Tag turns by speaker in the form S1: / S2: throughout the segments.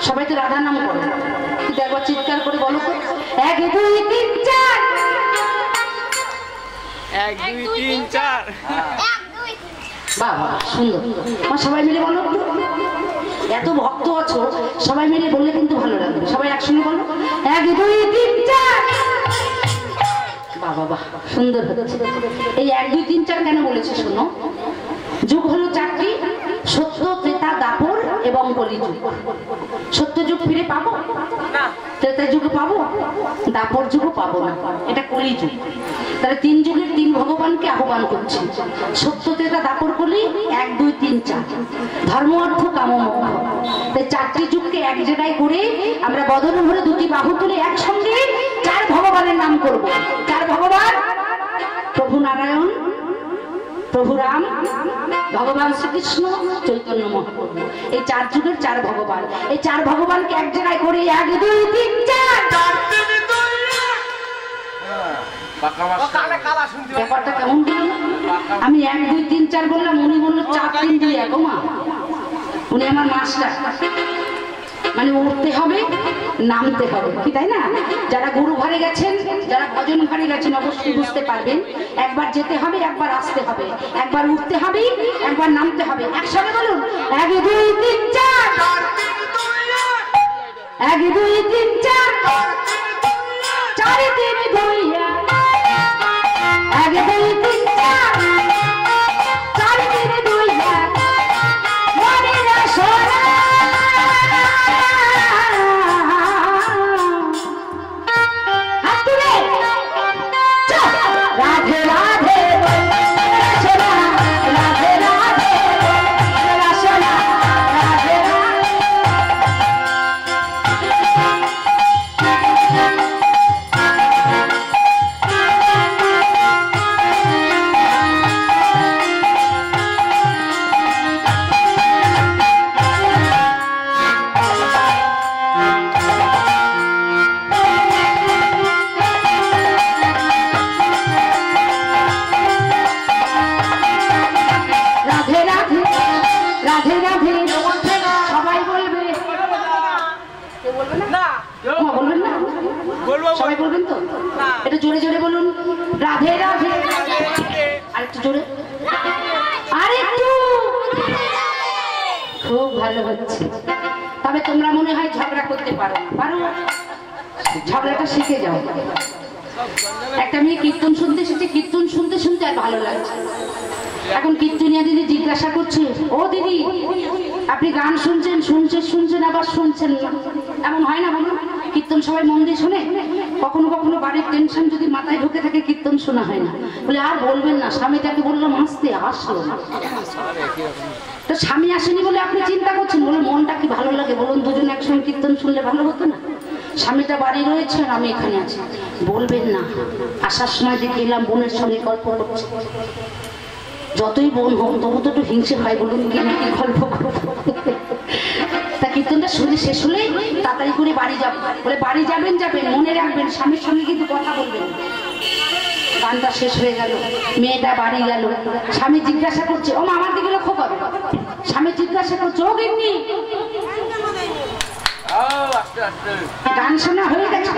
S1: সবাই তো রাধা নাম করে, কিন্তু একবার চিৎকার করে বলো তো, 1 2 3 4।
S2: 1 2 3 4।
S1: বাবা সুন্দর। আমার সবাই মিলে বলো, এত ভক্ত আছো সবাই মিলে বললে কিন্তু ভালো লাগবে। সবাই একসঙ্গে বলো, 1 2 3 4। বাবা বাহ সুন্দর হচ্ছে। এই 1 2 3 4 কেন বলেছে শোনো। যুগ হলো 4টি, সত্য, ত্রেতা, দাপর এবং কলিযুগ। সত্য যুগ ফিরে পাবো না, ত্রেতা যুগ পাবো, দাপর যুগও পাবো না, এটা কলিযুগ। তাহলে 3 যুগের 3 ভগবানকে আহ্বান করছি। সত্য, ত্রেতা, দাপর, কলি, 1 2 3 4, ধর্ম অর্থ কাম মোক্ষ। তাই 4টি যুগকে এক জায়গায় করে আমরা বদন ভরে 2টি বাহু তুলে একসঙ্গে 4 ভগবানের নাম করব। 4 ভগবান, প্রভু নারায়ণ, প্রভু রাম, ভগবান শ্রীকৃষ্ণ, চৈতন্য মহাপ্রভু। এই 4 যুগের 4 ভগবান। এই 4 ভগবানকে এক জায়গায় করে 1 2 3 4। ব্যাপারটা কেমন হলো? আমি 1 2 3 4 বললাম, উনি বললো 4 3 2 1। মা উনি আমার মাস্টার, মানে উঠতে হবে নামতে হবে, কি তাই না? যারা গুরু ঘরে গেছেন, যারা ভজন ঘরে গেছেন অবশ্যই বুঝতে পারবেন। একবার যেতে হবে, একবার আসতে হবে, একবার উঠতে হবে, একবার নামতে হবে। একসাথে বলুন, 1 2 3 4। 1 2 3 4। 4 3 2 1। 1 2 3 4। 4 3 2 1। মনেরা সোনা রাধে রাধে সোনা, রাধে রাধে সোনা, রাধে সবাই বলবে, কেউ বলবে না? বলবেন না? সবাই বলবেন তো? এটা জোরে জোরে বলুন, রাধে রাধে। আরেকটু জোরে, আরেকটু। খুব ভালো হচ্ছে। তবে তোমরা মনে হয় ঝগড়া করতে পারো না। পারো? ঝগড়াটা শিখে যাও। একটা মেয়ে কীর্তন শুনতে এসেছে, কীর্তন শুনতে শুনতে আর ভালো লাগছে। এখন কীর্তনিয়া দিদি জিজ্ঞাসা করছে, ও দিদি আপনি গান শুনছেন, শুনছেন আবার শুনছেন না, এমন হয় না? বলুন, কীর্তন সবাই মন দিয়ে শোনে। কখনো কখনো বাড়ির টেনশন যদি মাথায় ঢুকে থাকে, কীর্তন শোনা হয় না। বলে আর বলবেন না, স্বামীটাকে বললাম আসতে, আসলো না। তো স্বামী আসেনি বলে আপনি চিন্তা করছেন। বলে মনটা কি ভালো লাগে বলুন, দুজন একসঙ্গে কীর্তন শুনলে ভালো হতো না? স্বামীটা বাড়ি রয়েছেন, আমি এখানে আছি। বলবেন না, আসার সময় দেখে এলাম বোনের সঙ্গে গল্প করছে। যতই বোন হোক তবু তো একটু হিংসে হয়, বলুন কি নাকি গল্প করবো। তা কীর্তনটা শুনে শেষ হলেই তাড়াতাড়ি করে বাড়ি যাব। বলে বাড়ি যাবেন, মনে রাখবেন স্বামীর সঙ্গে কিন্তু কথা বলবেন। গানটা শেষ হয়ে গেল, মেয়েটা বাড়ি গেল। স্বামী জিজ্ঞাসা করছে, ও মা আমার দিকে লক্ষ্য করো। স্বামী জিজ্ঞাসা করছে, ও গিন্নি গান শোনা হয়ে গেছে?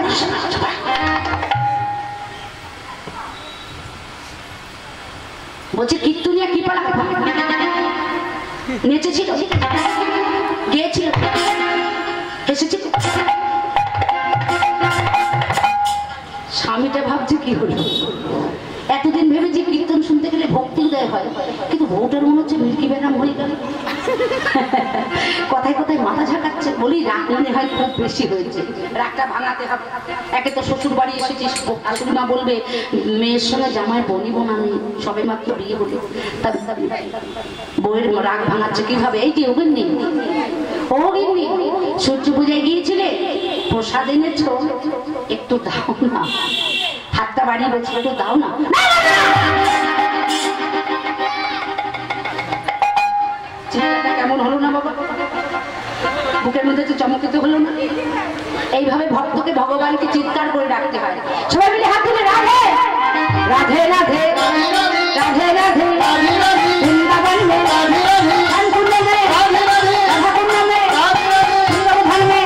S1: বলছে কীর্তনিয়া কি পালা নেচেছিল, গেয়েছিল, এসেছিল। স্বামীটা ভাবছে কি হলো, এতদিন ভেবেছি কীর্তন শুনতে গেলে ভক্তি উদয় হয়, কিন্তু বউটার মনে হচ্ছে মিল্কি ব্যানাম হয়ে গেল। কথায় কথায় মাথা ঝাঁকাচ্ছে। বলি রাগ মনে হয় খুব বেশি হয়েছে, রাগটা ভাঙাতে হবে। একে তো শ্বশুর বাড়ি এসেছিস, শাশুড়ি মা বলবে মেয়ের সঙ্গে জামাই বনিব না, আমি সবে মাত্র বিয়ে হলো। বউয়ের রাগ ভাঙাচ্ছে কিভাবে? এই যে ওগিন্নি, সূর্য পূজায় গিয়েছিলে, প্রসাদ এনেছ, একটু দাও না। হাতটা বাড়িয়ে বলছে, একটু দাও না। চিন্তাটা কেমন হলো না বাবা? বুকের মধ্যে তো চমকিত হলো না? এইভাবে ভক্তকে ভগবানকে চিৎকার করে ডাকতে হয়। সবাই মিলে হাত তুলে রাধে রাধে রাধে রাধে রাধে বৃন্দাবন মে, কানপুর মে, রাধাকুণ্ড মে, বৃন্দাবন মে,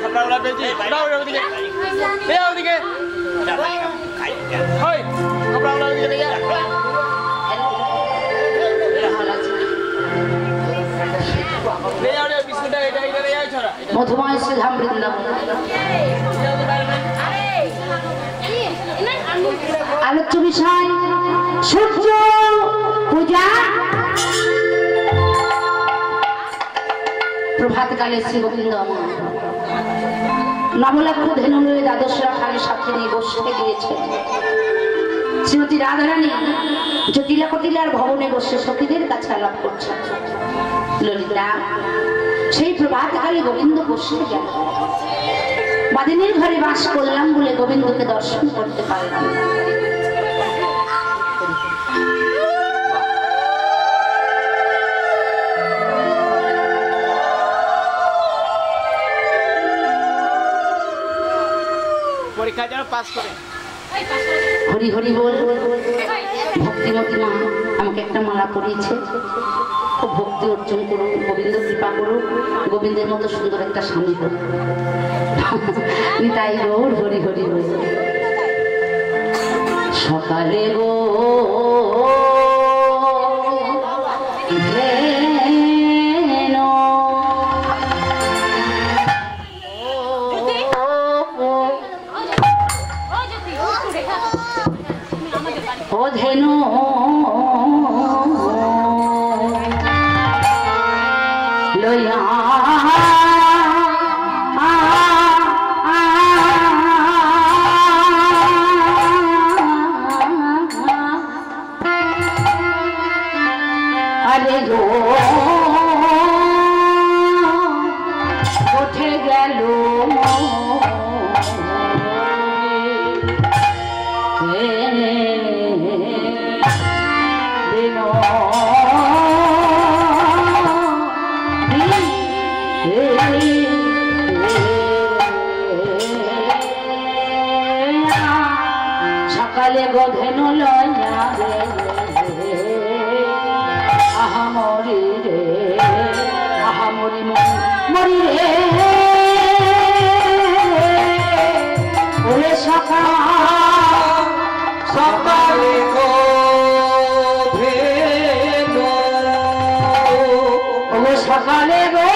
S2: Kapra la beji. Udah dikit. Lihat dikit. Hoi, kapra la dikit ya. Lihat biskuit dari ya cara.
S1: মধুময় শ্রীধাম বৃন্দাবন। আলোচ্য বিষয় সূর্য পূজা। প্রভাতকালে শ্রী গোবিন্দ নবলক্ষ ধেনু লয়ে দ্বাদশরা খালি সাথে নিয়ে বসতে গিয়েছে। শ্রীমতী রাধারানী জটিলা কটিলার ভবনে বসে সখীদের কাছে আলাপ করছে। ললিতা সেই প্রভাতকালে গোবিন্দ বসে গেল। বাদিনীর ঘরে বাস করলাম বলে গোবিন্দকে দর্শন করতে পারলাম।
S2: পরীক্ষা যেন পাস করে।
S1: হরি হরি বল। ভক্তিমতী মা আমাকে একটা মালা পরিয়েছে। খুব ভক্তি অর্জন করুন, গোবিন্দ কৃপা করুন, গোবিন্দের মতো সুন্দর একটা স্বামী করুন। তাই গৌর হরি হরি বল। সকালে গো ধেনু লইয়া আরে গো উঠে গেল সকালে গোধেনু লইয়া আহা মরি রে, আহা মরি মরি রে। ওরে সকালে গো সকালে গো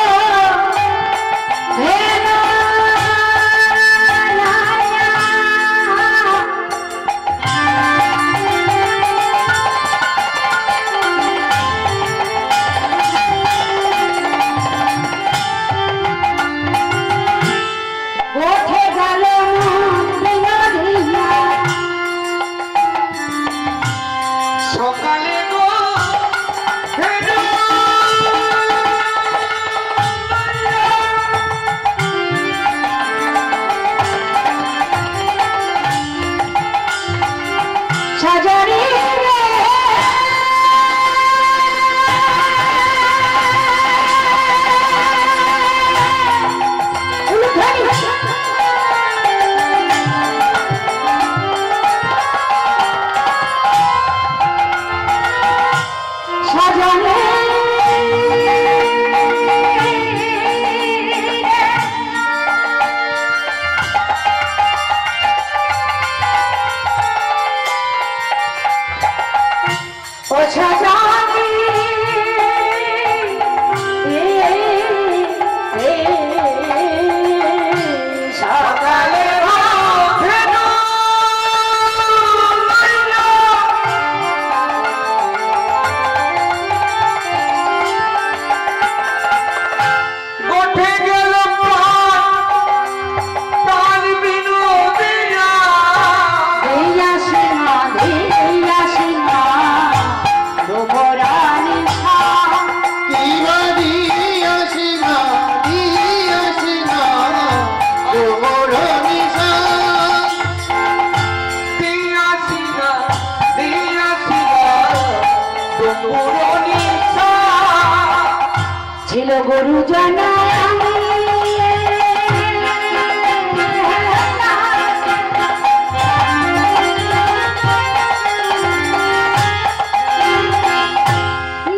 S1: ছিল গুরুজন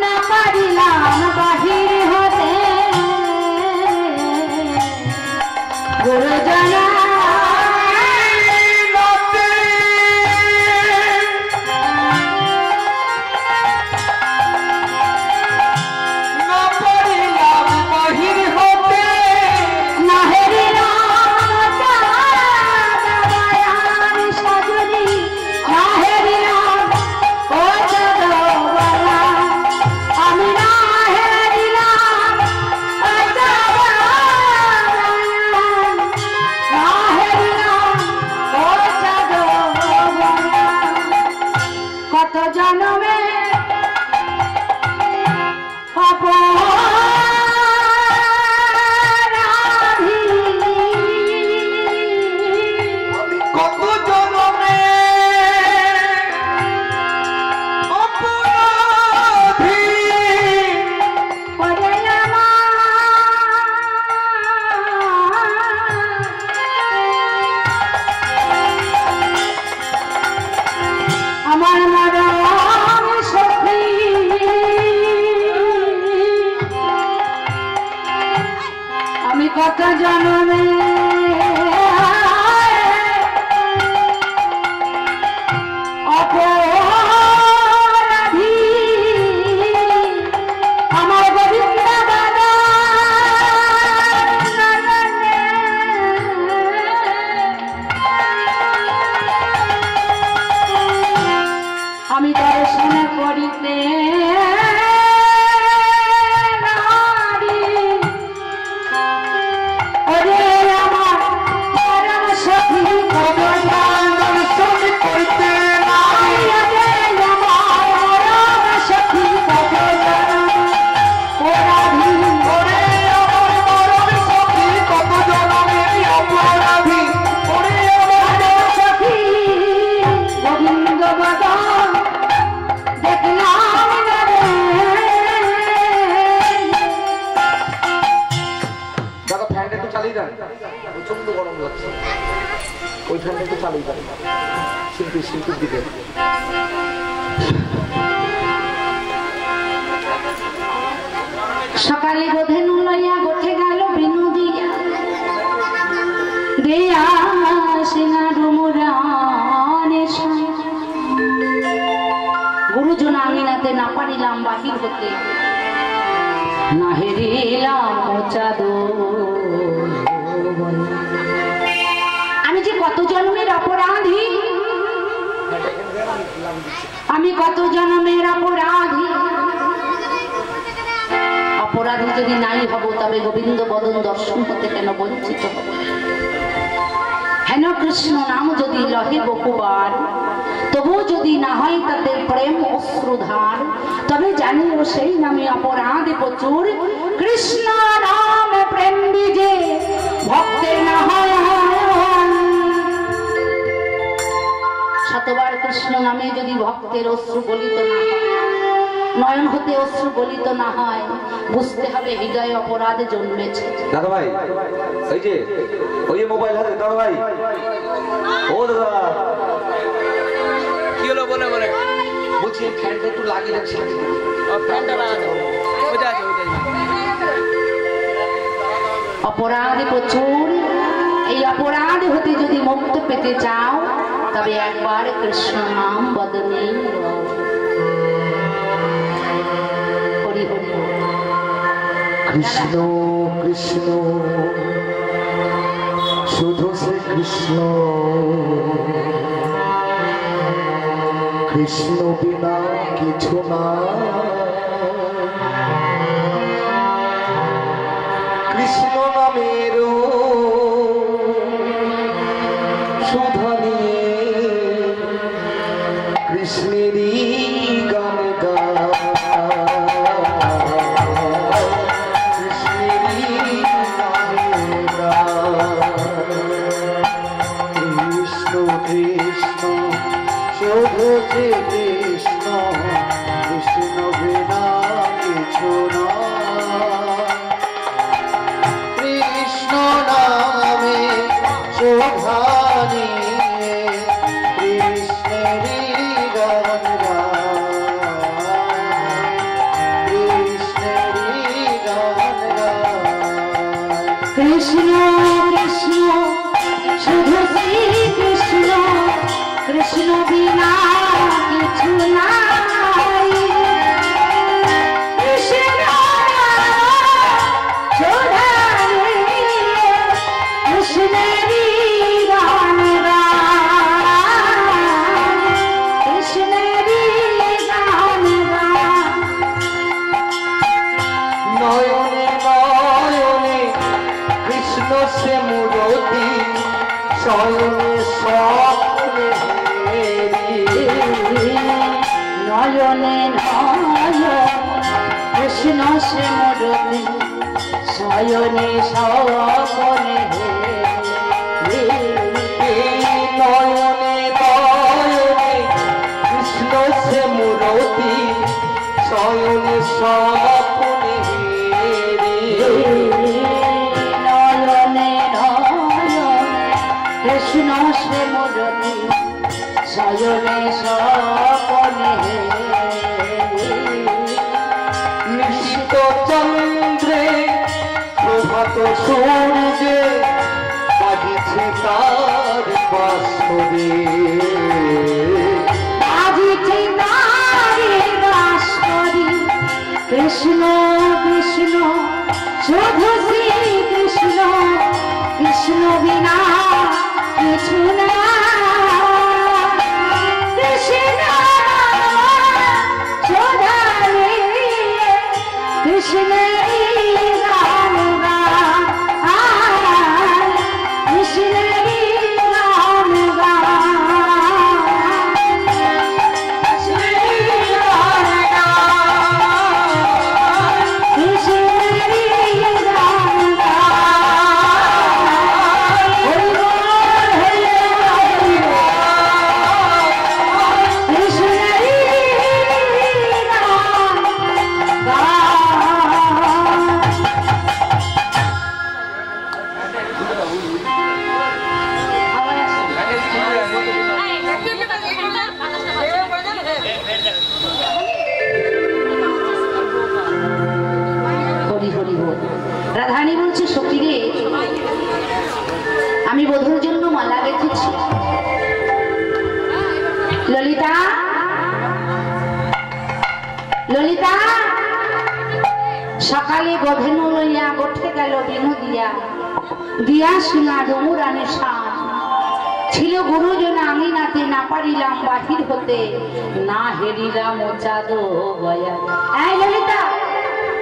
S1: না পারিলাম বাহির হতে সকালে গোধেনু লইয়া গোঠে গেল বিনোদিয়া দেয়া সেনা ডুমুরানে গুরুজন আঙিনাতে না পারিলাম বাহির হতে না হেরিলাম আমি যে কত জন্মের অপরাধী, আমি কত জন্মের অপরাধী। অপরাধী যদি নাই হব তবে গোবিন্দ বদন দর্শন হতে কেন বঞ্চিত হব? হেন কৃষ্ণ নাম যদি লহে বহুবার, তবু যদি না হয় তাদের প্রেম অশ্রুধার, তবে জানিও সেই নামে অপরাধ প্রচুর। কৃষ্ণ নাম প্রেম বীজে ভক্তের না হয়, শতবার কৃষ্ণ নামে যদি ভক্তের অশ্রু গলিত না হয়, নয়ন হতে অশ্রু গলিত না হয়, বুঝতে হবে হৃদয়ে অপরাধ জন্মেছে।
S3: দাদা ভাই, ওই যে মোবাইল হাতে, দাদা ভাই, ও দাদা,
S2: কি হলো বলে বলে?
S3: বলছি ফ্যানটা একটু লাগিয়ে রাখছি।
S2: ফ্যানটা লাগাতে হবে, ওইটা আছে, ওইটা আছে।
S1: অপরাধ প্রচুর, এই অপরাধ হতে যদি মুক্ত পেতে চাও তবে একবার কৃষ্ণ নাম বদনে হরি হরি।
S3: কৃষ্ণ কৃষ্ণ শুধু শ্রী কৃষ্ণ, কৃষ্ণ বিনা কিছু না। কৃষ্ণ নামের সুধা নিয়ে কৃষ্ণেরই গান গা, কৃষ্ণেরই গানে গা। কৃষ্ণ কৃষ্ণ শুধু শ্রী কৃষ্ণ, কৃষ্ণ বিনা কিছু না। কৃষ্ণ নামে শোভা নিয়ে
S1: কৃষ্ণ কৃষ্ণ শুধু শ্রী কৃষ্ণ কৃষ্ণ বিনা কিছু নাই কৃষ্ণ সুধারে কৃষ্ণেরই গান গায় কৃষ্ণেরই গান গায়
S3: নয়নে নয়নে কৃষ্ণ সে মূরতি শয়নে স্বপ্নে
S1: নয়নে নয়নে কৃষ্ণ সে মূরতি শয়নে স্বপ্নে
S3: নয়নে নয়নে কৃষ্ণ সে মূরতি শয়নে স্বপ্নে
S1: নয়নে নয়নে কৃষ্ণ সে মূরতি শয়নে স্বপ্নে
S3: নিশিত চন্দ্রে প্রভাত সূর্যে বাজিছে তার বাঁশরি
S1: বাজিছে তারে বাঁশরি কৃষ্ণ কৃষ্ণ শুধু শ্রী কৃষ্ণ কৃষ্ণ বিনা কিছু না কৃষ্ণ সুধারে কৃষ্ণেরই গান গায় কৃষ্ণেরই গান রাধারানী বলছে সখী রে আমি বধূর জন্য মালা রেখেছি ললিতা ললিতা সকালে গধেনু লইয়া গোঠে গেল বিনোদিয়া দিয়া সিংহা ডমুরানে শাম ছিল গুরুজন আঙিনাতে না পারিলাম বাহির হতে না হেরিলাম ও চাঁদো গয়া। এই ললিতা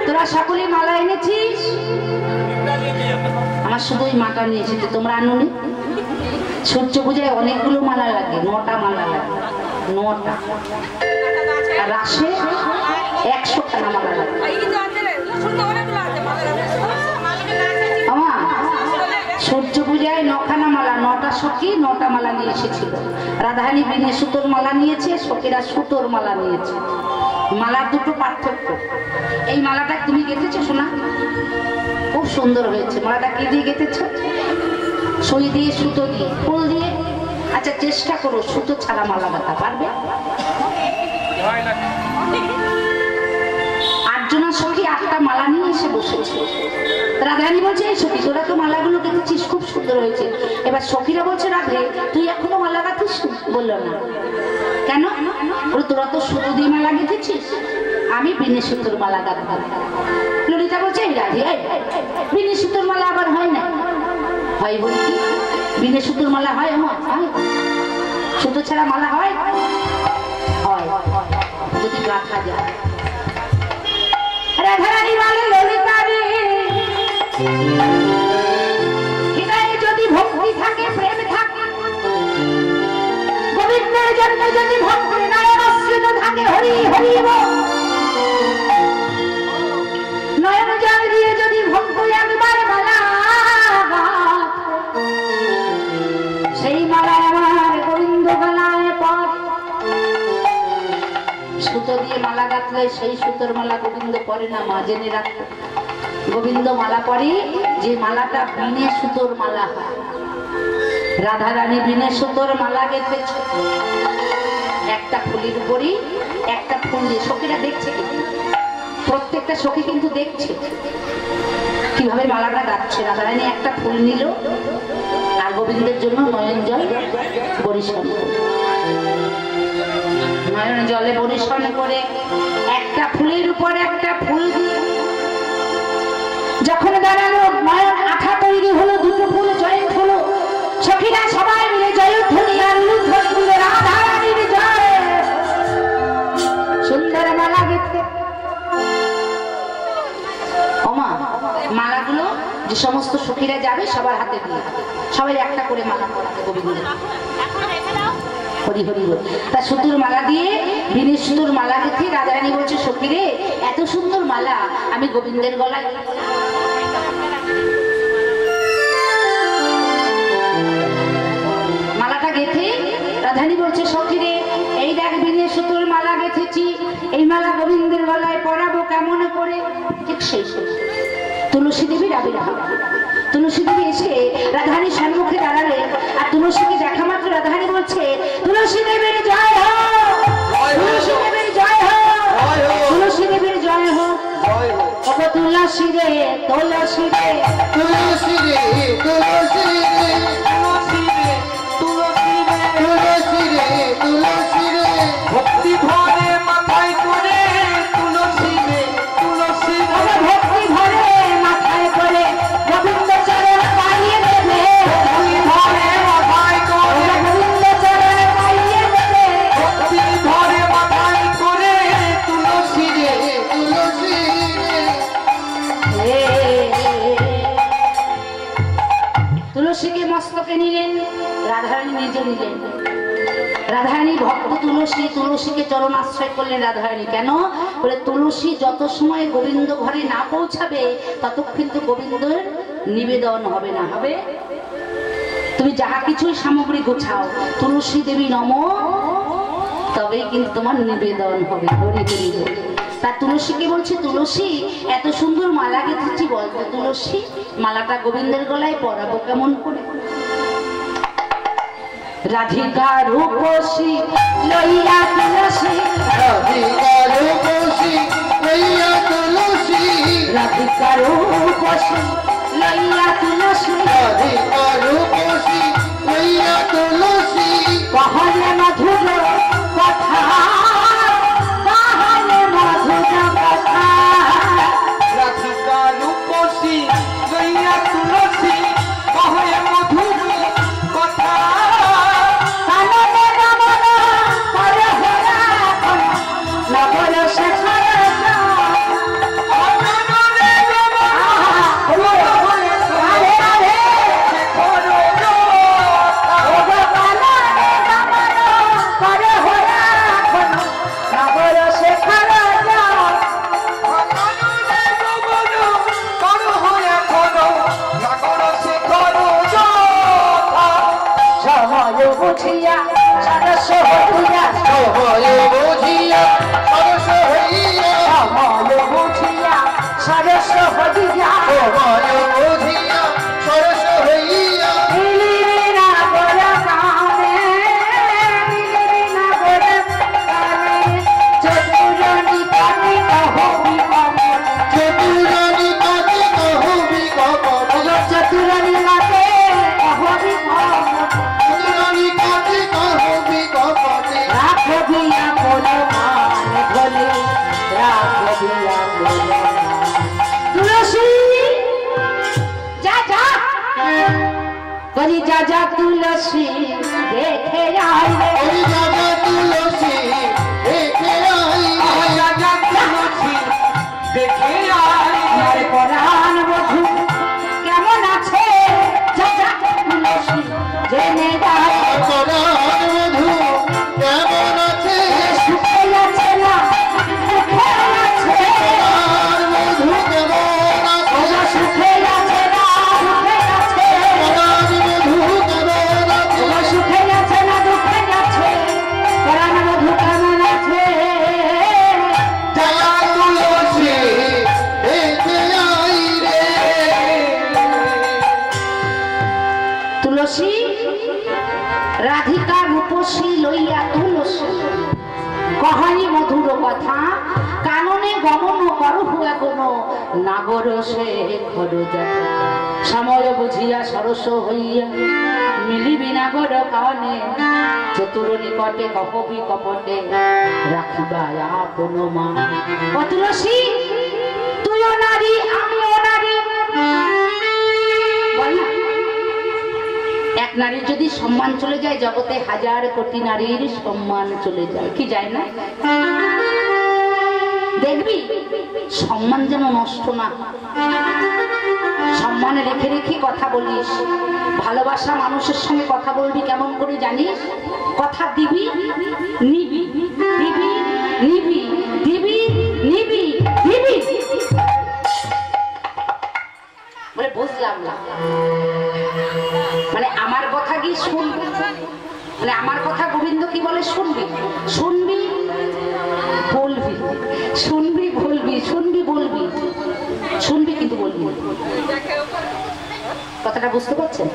S1: তোরা সকলে মালা এনেছিস? আমার শুধু ওই মাটা নিয়ে এসেছে, তোমরা আনুনি? সূর্য পূজায় অনেকগুলো মালা লাগে, 9টা মালা লাগে, 9টা। আর রাসে 100 খানা মালা লাগে। আমার সূর্য পূজায় 9খানা মালা, 9টা সখী 9টা মালা নিয়ে এসেছিল। রাধারানী বিনে সুতোর মালা নিয়েছে, সখীরা সুতোর মালা নিয়েছে। মালার দুটো পার্থক্য। এই মালাটা তুমি গেঁথেছো শোনা? খুব সুন্দর হয়েছে। মালাটা কি দিয়ে গেঁথেছো? সুই দিয়ে, সুতো দিয়ে, ফুল দিয়ে? আচ্ছা চেষ্টা করো সুতো ছাড়া মালা গাঁথা পারবে? 8জনা সখী 8টা মালা নিয়ে এসে বসেছে। রাধারানী বলছে এই সখী তোরা তো মালাগুলো গেঁথেছিস, খুব সুন্দর হয়েছে। এবার সখীরা বলছে রাধে তুই এখনো মালা গাঁথিস? বললো না। কেন? তোরা তো সুতো দিয়ে মালা গেঁথেছিস, আমি বিনে সুতোর মালা গাঁথব। ললিতা বলছে এই রাধে বিনে সুতোর মালা আবার হয় না? হয় বলছি, বিনে সুতোর মালা হয়? আমার সুতো ছাড়া মালা হয়? হয় যদি গাঁথা যায়। রাধারানী বলে ললিতা রে হৃদয়ে যদি ভক্তি থাকে, প্রেম থাকে, গোবিন্দের জন্য যদি ভক্তি নয়ন অশ্রিত থাকে, হরি হরি বল। নয়ন জল দিয়ে যদি ভক্তি একবার মালা সেই মালায় আমার গোবিন্দ গলায় পড়ে। সুতো দিয়ে মালা গাঁথলে সেই সুতোর মালা গোবিন্দ পরে না, মা জেনে রাখতো। গোবিন্দ মালা পরে যে মালাটা বিনে সুতোর মালা হয়। রাধারানী বিনে সুতোর মালা গেঁথেছে, একটা ফুলের উপরই একটা ফুল দিয়ে। সখীরা দেখছে কিন্তু, প্রত্যেকটা সখী কিন্তু দেখছে। কিভাবে মালাটা গাচ্ছে। রাধারানী একটা ফুল নিল আর গোবিন্দের জন্য নয়ন জল পরিষ্কার করল। নয়ন জলে পরিষ্কার করে একটা ফুলের উপর একটা ফুল দিয়ে যখন দাঁড়ালো, নয়ন আঠা তৈরি হলো, দুটো ফুল জয়েন্ট হলো। সখীরা সবাই মিলে জয়ধ্বনি আর উলুধ্বনি দিলে রাধারানীর জয়। সুন্দর মালা গেঁথে ওমা মালাগুলো যে সমস্ত সখীরা যাবে সবার হাতে দিয়ে সবাই একটা করে মালা পরাবে গোবিন্দ। হরি হরি হরি। তা সুতোর মালা দিয়ে বিনে সুতোর মালা গেঁথে রাধারানী বলছে, সখীরে এত সুন্দর মালা আমি গোবিন্দের গলায়। মালাটা গেঁথে রাধারানী বলছে, সখীরে এই দেখ বিনে সুতোর মালা গেঁথেছি, এই মালা গোবিন্দের গলায় পরাবো কেমন করে। ঠিক সেই সময় তুলসী দেবীর আবির্ভাব। তুলসী দেবী এসে রাধারানীর সম্মুখে দাঁড়ালে আর তুলসীকে দেখা মাত্র রাধারানী বলছে, তুলসী দেবীর জয় হোক, তুলসী দেবীর জয় হোক, তুলসী দেবীর জয় হোক। তুলসী রে তুলসী রে তুলসী রে তুলসী রে তুলসী রে তুলসী রে তুলসী রে তুলসী রে ভক্তি ভরে মাথায় করে তুলসী রে তুলসী রে ভক্তি ভরে মাথায় করে গোবিন্দ চরণ পাইয়ে দেবে। ভক্তি ভরে মাথায় করে গোবিন্দ চরণ পাইয়ে দেবে। ভক্তি ভরে মাথায় করে তুলসী রে তুলসী রে। তুলসীকে মস্তকে নিলেন, রাধারানী নিজে নিলেন। রাধারানী ভক্ত তুলসী, তুলসীকে চরণ আশ্রয় করলেন রাধারানী। কেন বলে, তুলসী যত সময় গোবিন্দ ঘরে না পৌঁছাবে ততক্ষণ তো গোবিন্দর নিবেদন হবে না। হবে তুমি যাহা কিছুই সামগ্রী গোছাও, তুলসী দেবী নমো, তবেই কিন্তু তোমার নিবেদন হবে। হরি হরি হরি। তা তুলসীকে বলছে, তুলসী এত সুন্দর মালা গেঁথেছি, বলতো তুলসী মালাটা গোবিন্দের গলায় পরাবো কেমন করে। রাধিকা রূপসী লইয়া তুলসী, রাধিকা রূপসী লইয়া তুলসী, রাধিকা রূপসী লইয়া তুলসী, রাধিকা রূপসী লইয়া তুলসী, কহলে মধুর কথা, কহলে মধুর কথা। রাধিকা রূপসী লইয়া তুলসী, কহলে মধুর কথা। বুঝিয়া সরস হইয়া, সময় বুঝিয়া সরস হইয়া, সময় বুঝিয়া সরস হইয়া, সময় বুঝিয়া সরস হইয়া। মিলিবি না গোরা কামে, মিলিবি না গোরা কামে, চতুরনি কাটি কহবি কমল, চতুরনি কাটি কহবি কমল, চতুরনি কাটে কহবি কমল। তুলসী যা যা করি, যা যা তুলসী দেখে আই, যা যা তুলসী দেখে আই, যা যা তুলসী দেখে আই। পরাণ বধূ কেমন আছে, যা যা তুলসী জেনে যাই। পরাণ বধূ কেমন আছে, সুখে আছে না সুখে আছে, পরাণ বধূ কেমন আছে, সুখে আছে না সুখে আছে, পরাণ বধূ কেমন আছে, সুখে আছে না দুঃখে আছে, পরাণ বধূ কেমন আছে। যা তুলসী দেখে আই রে। তুলসী রাধিকা রূপসী লইয়া তুলসী, কহানি মধুর কথা, কাননে গমন করহু এখনো নাগর সে খরজা সময় বুঝিয়া সরস হইয়া মিলিবি নাগর কানে চতুর নিকটে কপবি কপটে রাখিবা আপন মা। ও তুলসী তুইও নারী আমিও নারী, বল না এক নারীর যদি সম্মান চলে যায় জগতে হাজার কোটি নারীর সম্মান চলে যায়, কি যায় না? দেখবি সম্মান যেন নষ্ট না, সম্মান রেখে রেখে কথা বলিস। ভালোবাসা মানুষের সঙ্গে কথা বলবি কেমন করে জানিস? কথা দিবি নিবি, দিবি নিবি, দিবি নিবি, দিবি বলে বুঝলাম না, মানে আমার কথা কি শুনবি, মানে আমার কথা গোবিন্দ কি বলে শুনবি, শুনবি বলবি, শুনবি বলবি, শুনবি বলবি, শুনবি কিন্তু বলবি। কথাটা বুঝতে পারছেন?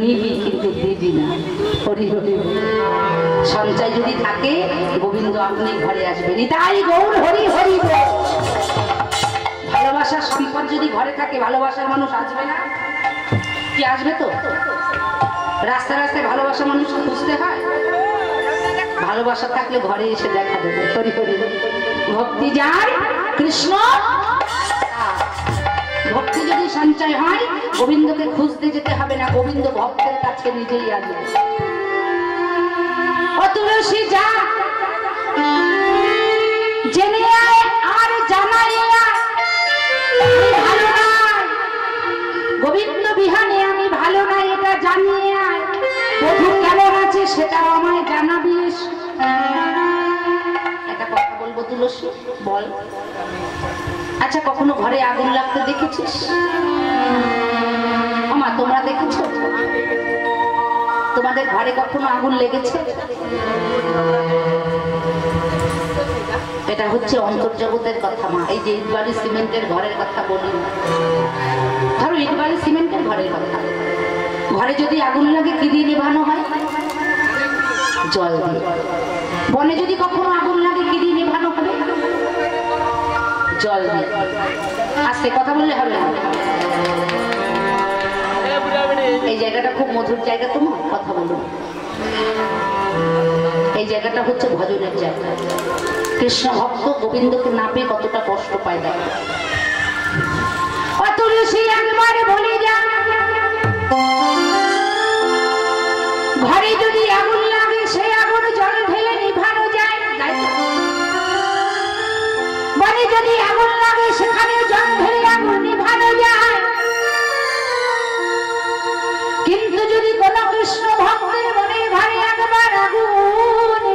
S1: নিবি কিন্তু দিবি না। হরি হরি সঞ্চয় যদি থাকে গোবিন্দ আপনি ঘরে আসবেন, তাই গৌর হরি হরি। ভালোবাসার সম্পদ যদি ঘরে থাকে ভালোবাসার মানুষ আসবে না? কি আসবে তো? রাস্তায় রাস্তায় ভালোবাসা মানুষ খুঁজতে হয়? ভালোবাসা থাকলে ঘরে এসে দেখা দেবে। হরি হরি ভক্তি যার কৃষ্ণ, ভক্তি যদি সঞ্চয় হয় গোবিন্দকে খুঁজতে যেতে হবে না, গোবিন্দ ভক্তের কাছে নিজেই আসবে। ও তুলসী যা জেনে আয় আর জানাই ভালো নাই, গোবিন্দ বিহানে আমি ভালো নাই এটা জানিয়ে আয়। বধূ কেমন আছে সেটাও আমায় জানাবিস। একটা কথা বলবো তুলসী, বল। আচ্ছা কখনো ঘরে আগুন লাগতে দেখেছিস? আমা তোমরা দেখেছো? তোমাদের ঘরে কখনো আগুন লেগেছে? এটা হচ্ছে অন্তর্জগতের কথা মা। এই যে ইটবালি সিমেন্টের ঘরের কথা বলি, ধরো ইটবালি সিমেন্টের ঘরের কথা, ঘরে যদি আগুন লাগে কি দিয়ে নেভানো হয়? জল দিয়ে। বনে যদি কখনো আগুন লাগে কি দিয়ে নেভানো হবে? জল দিয়ে। আস্তে কথা বললে হবে না। এই জায়গাটা খুব মধুর জায়গা, তোমার কথা বলুন। এই জায়গাটা হচ্ছে ভজনের জায়গা। কৃষ্ণ ভক্ত গোবিন্দকে না পেয়ে কতটা কষ্ট পায় দেখো। তুলসী একবার বলে যা ঘরে যদি আগুন লাগে সে আগুন জল ঢেলে নিভানো যায়, বনে যদি আগুন লাগে সেখানে জল ঢেলে আগুন নিভানো যায়। কিন্তু যদি কোন কৃষ্ণ ভক্তের মনে ঘরে একবার আগুন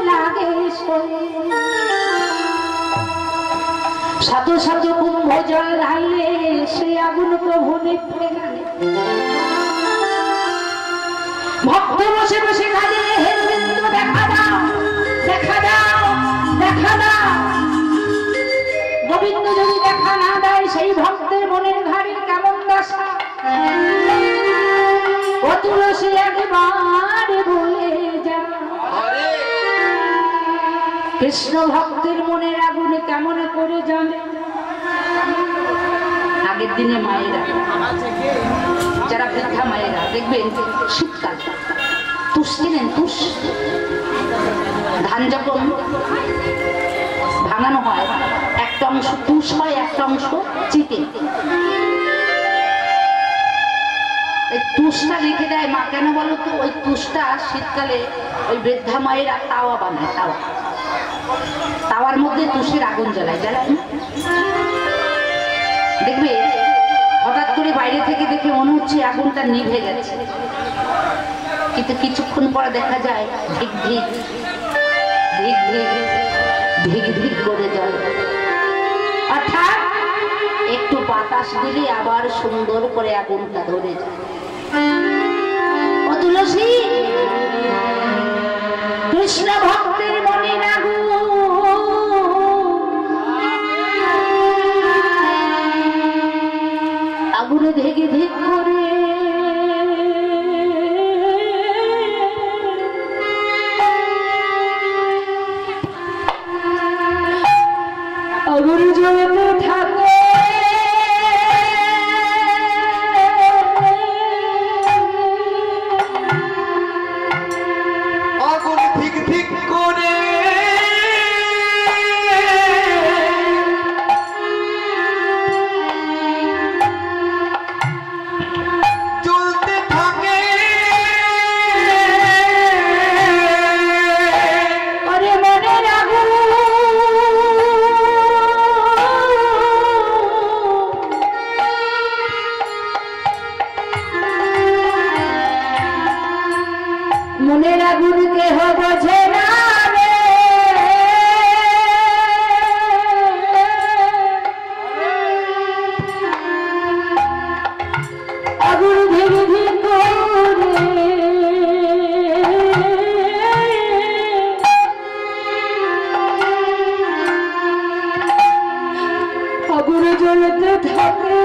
S1: লাগে শত শত কুম্ভ জল ঢাললে সে আগুন প্রভু নিভবে না। ভক্ত বসে বসে কাঁদে, হে গোবিন্দ দেখা দাও, দেখা দাও, দেখা দাও। গোবিন্দ যদি দেখা না দেয় সেই ভক্তের মনের ঘরে কেমন দশা। ও তুলসী একবার বলে যা কৃষ্ণ ভক্তের মনের আগুন কেমন করে জানে। আগের দিনে মায়েরা, যারা বৃদ্ধা মায়েরা দেখবেন শীতকাল তুষ কিনেন, তুষ ধান যখন ভাঙানো হয় একটা অংশ তুষ হয়, একটা অংশ চিতে। এই তুষটা রেখে দেয় মা, কেন বলো তো? ওই তুষটা শীতকালে ওই বৃদ্ধা মায়েরা তাওয়া বানায়, তাওয়া, তাওয়ার মধ্যে তুষের আগুন জ্বালায়, জ্বালায় না? দেখবে হঠাৎ করে বাইরে থেকে দেখে মনে হচ্ছে আগুনটা নিভে গেছে, কিন্তু কিছুক্ষণ পরে দেখা যায় ধিক ধিক ধিক ধিক ধিক ধিক করে জ্বলে। অর্থাৎ একটু বাতাস দিলে আবার সুন্দর করে আগুনটা ধরে যায়। ও তুলসী কৃষ্ণ ভক্তের মনে আগুন আগুনে ধিক ধিক করে মনের আগুন কেহ বোঝে না রে, আগুন ধীরে ধীরে করে আগুন জ্বলতে থাকে।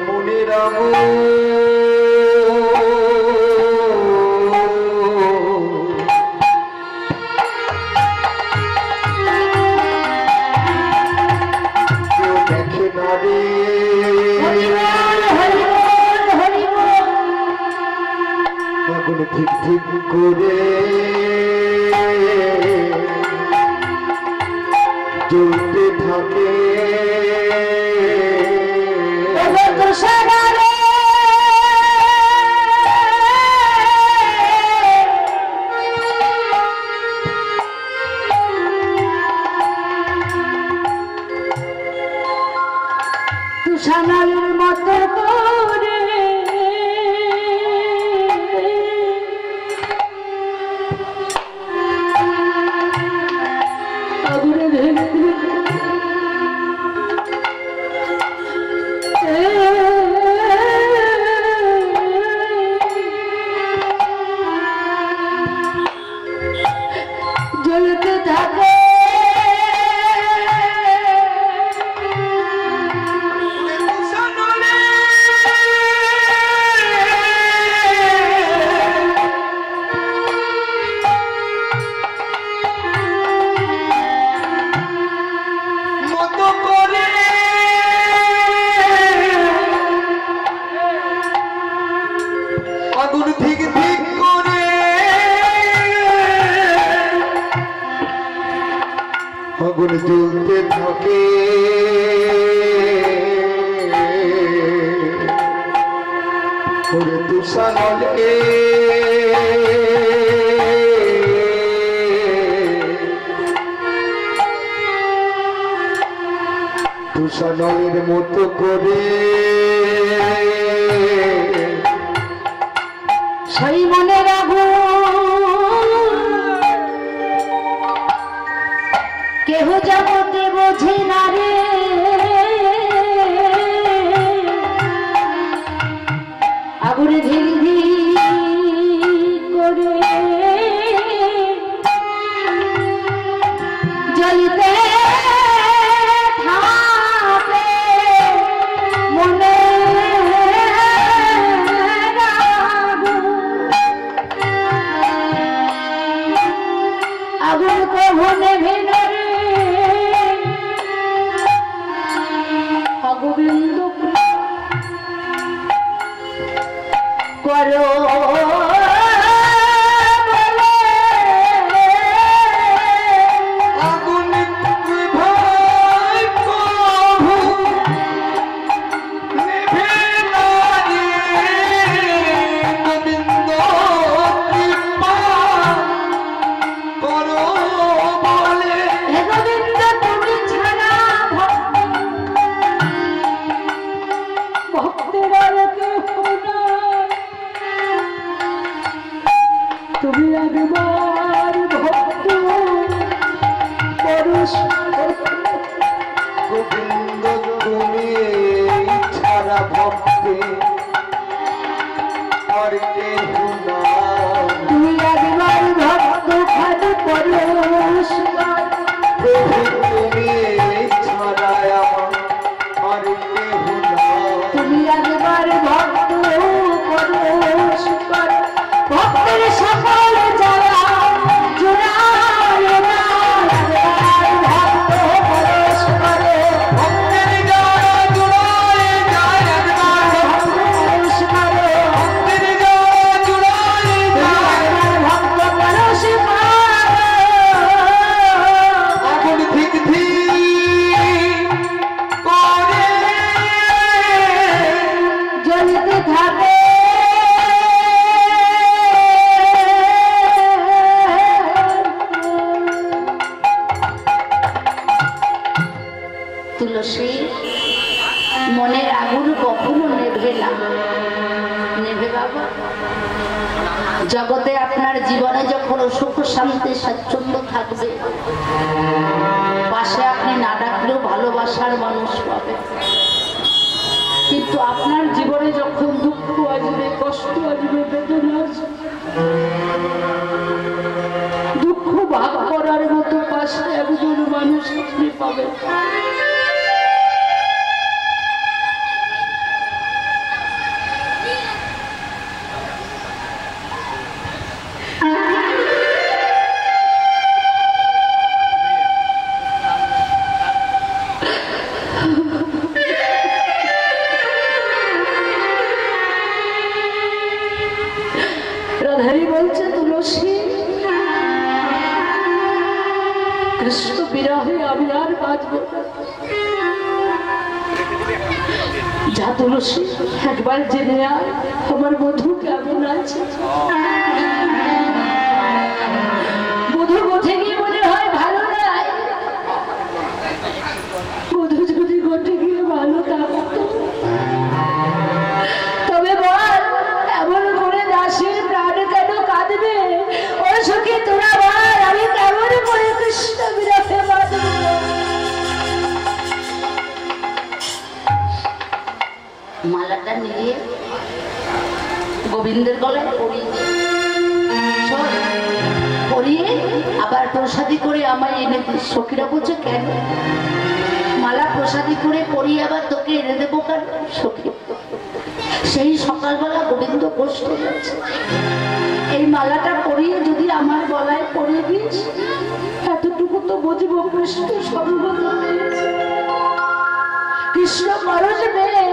S3: মনের আগুন কেউ দেখে না রে, আগুন ঠিক ঠিক করে জ্বলতে থাকে।
S1: তুষারের মতো করে আগুনে ধীরে জ্বলতে থাকে।
S3: আগুন ঠিক ঠিক করে আগুন জ্বলতে থাকে। ওরে তুষানলকে তুষানলের মতো করে
S1: সেই মনের আগুন কেহ জগতে বোঝে না রে, আগুনে ধীরে ধীরে করে জ্বলতে থাকে। মনে আগুন কখনে ভেতরে গোবিন্দ করো
S3: আগুন ভাই প্রভু নিভে না রে, গোবিন্দ কৃপা করো বলে।
S1: হে গোবিন্দ তুমি ছাড়া ভক্তের আর কেহ নাই, তুমি একবার ভক্ত পরশ
S3: গোবিন্দ তুমি ছাড়া ভক্তে আর কেহ নাই।
S1: তুমি একবার ভক্ত খালি পরশ
S3: প্রভু তুমি ছাড়া আমার আর কেহ নাই।
S1: তুমি একবার ভক্ত পরশ ভক্তের সকল যারা জোড়ায় না, একবার ভক্ত পরশ করে
S3: ভক্তের যারা জুড়ায় যায় একবার,
S1: পরশ করে
S3: ভক্তের যারা জুড়ায় যায়
S1: ভক্ত পরশ
S3: আগুন ঠিক ঠিক করে
S1: জ্বলতে থাকে। তুলসী মনের আগুন কখনো নিভে না। নেভে বাবা, জগতে আপনার জীবনে যখন সুখ শান্তি স্বাচ্ছন্দ্য থাকবে, পাশে আপনি না ডাকলেও ভালোবাসার মানুষ পাবে। কিন্তু আপনার জীবনে যখন দুঃখ আসবে, কষ্ট আসবে, বেদনা আসবে, দুঃখ ভাগ করার মতো পাশে একজন মানুষ আপনি পাবেন। রাধাই বলছে তুলসী, কৃষ্ণ বিরহে আমি আর বাঁচব না। যা তুলসী, একবার জেনে আয় আমার বধূ কেমন আছে। বধূ গোঠে গিয়ে মনে হয় ভালো নাই, বধূ যদি গোঠে গিয়ে ভালো থাকতো, তবে বল এমন করে দাসীর প্রাণ কেন কাঁদবে? ও সখী তোরা বল, আমি কেমন করে কৃষ্ণ বিরহে বাঁচব? মালাটা নিয়ে গোবিন্দের গলায় পরিয়ে আবার প্রসাদী করে আমায় এনে দিস। সখীরা বলছে কেন? মালা প্রসাদী করে পরিয়ে আবার তোকে এনে দেবো কেন? সখী, সেই সকালবেলা গোবিন্দ কষ্ট যাচ্ছে, এই মালাটা পরিয়ে যদি আমার গলায় পরিয়ে দিস, এতটুকু তো বুঝবো কৃষ্ণ সর্বত হয়েছে। কৃষ্ণ পরশ মেয়ে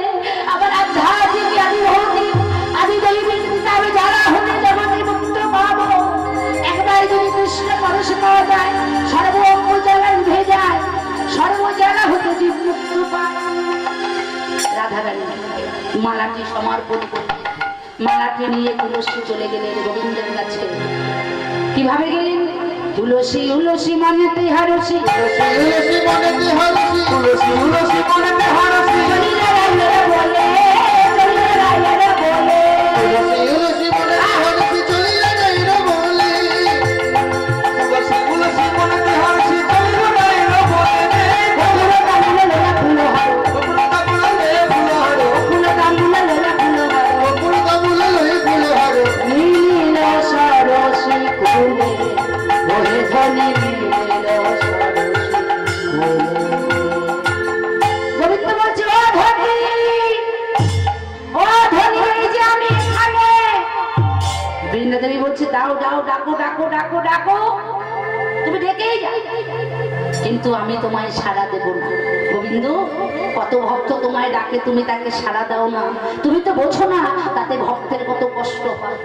S1: আবার আধ্যাত্মিক আদি ভৌতিক আদি দৈবিক হিসাবে যারা হতে জগতে মুক্ত পাবো। একবার যদি কৃষ্ণ পরশ পাওয়া যায়, সর্ব অঙ্গ জ্বালা উঠে যায়, সর্ব জ্বালা হতে জীব মুক্ত পায়। রাধারানী মালাটি সমর্পণ করে মালাটি নিয়ে তুলসী চলে গেলেন গোবিন্দের কাছে। কিভাবে গেলেন? তুলসী উলসী মনেতে হারসি, তুলসী মনেতে হারসি, তুলসী উলসী মনেতে হারসি, চলিলা রাইয়া বলে, চলিলা রাইয়া বলে, তুলসী উলসী মনেতে হারসি, চলিলা রাইয়া বলে, তুলসী উলসী মনেতে হারসি, চলিলা রাইয়া বলে, ফুল কামুলে লয়া ফুল হার, ফুল কামুলে লয়া ফুল হার, ফুল কামুলে লয়া ফুল হার, ফুল কামুলে লয়া ফুল হার, নীল সরসী কুলে ওহে ধনী নীল সরসী কুলে। গোবিন্দ বলছে ও ধনী, ও ধনী, এই যে আমি এখানে। বৃন্দা দেবী বলছে দাও দাও, ডাকো ডাকো ডাকো ডাকো, তুমি ডেকেই যাও, কিন্তু আমি তোমায় সাড়া দেব না। গোবিন্দ, কত ভক্ত তোমায় ডাকে, তুমি তাকে সাড়া দাও না। তুমি তো বোঝো না তাতে ভক্তের কত কষ্ট হয়।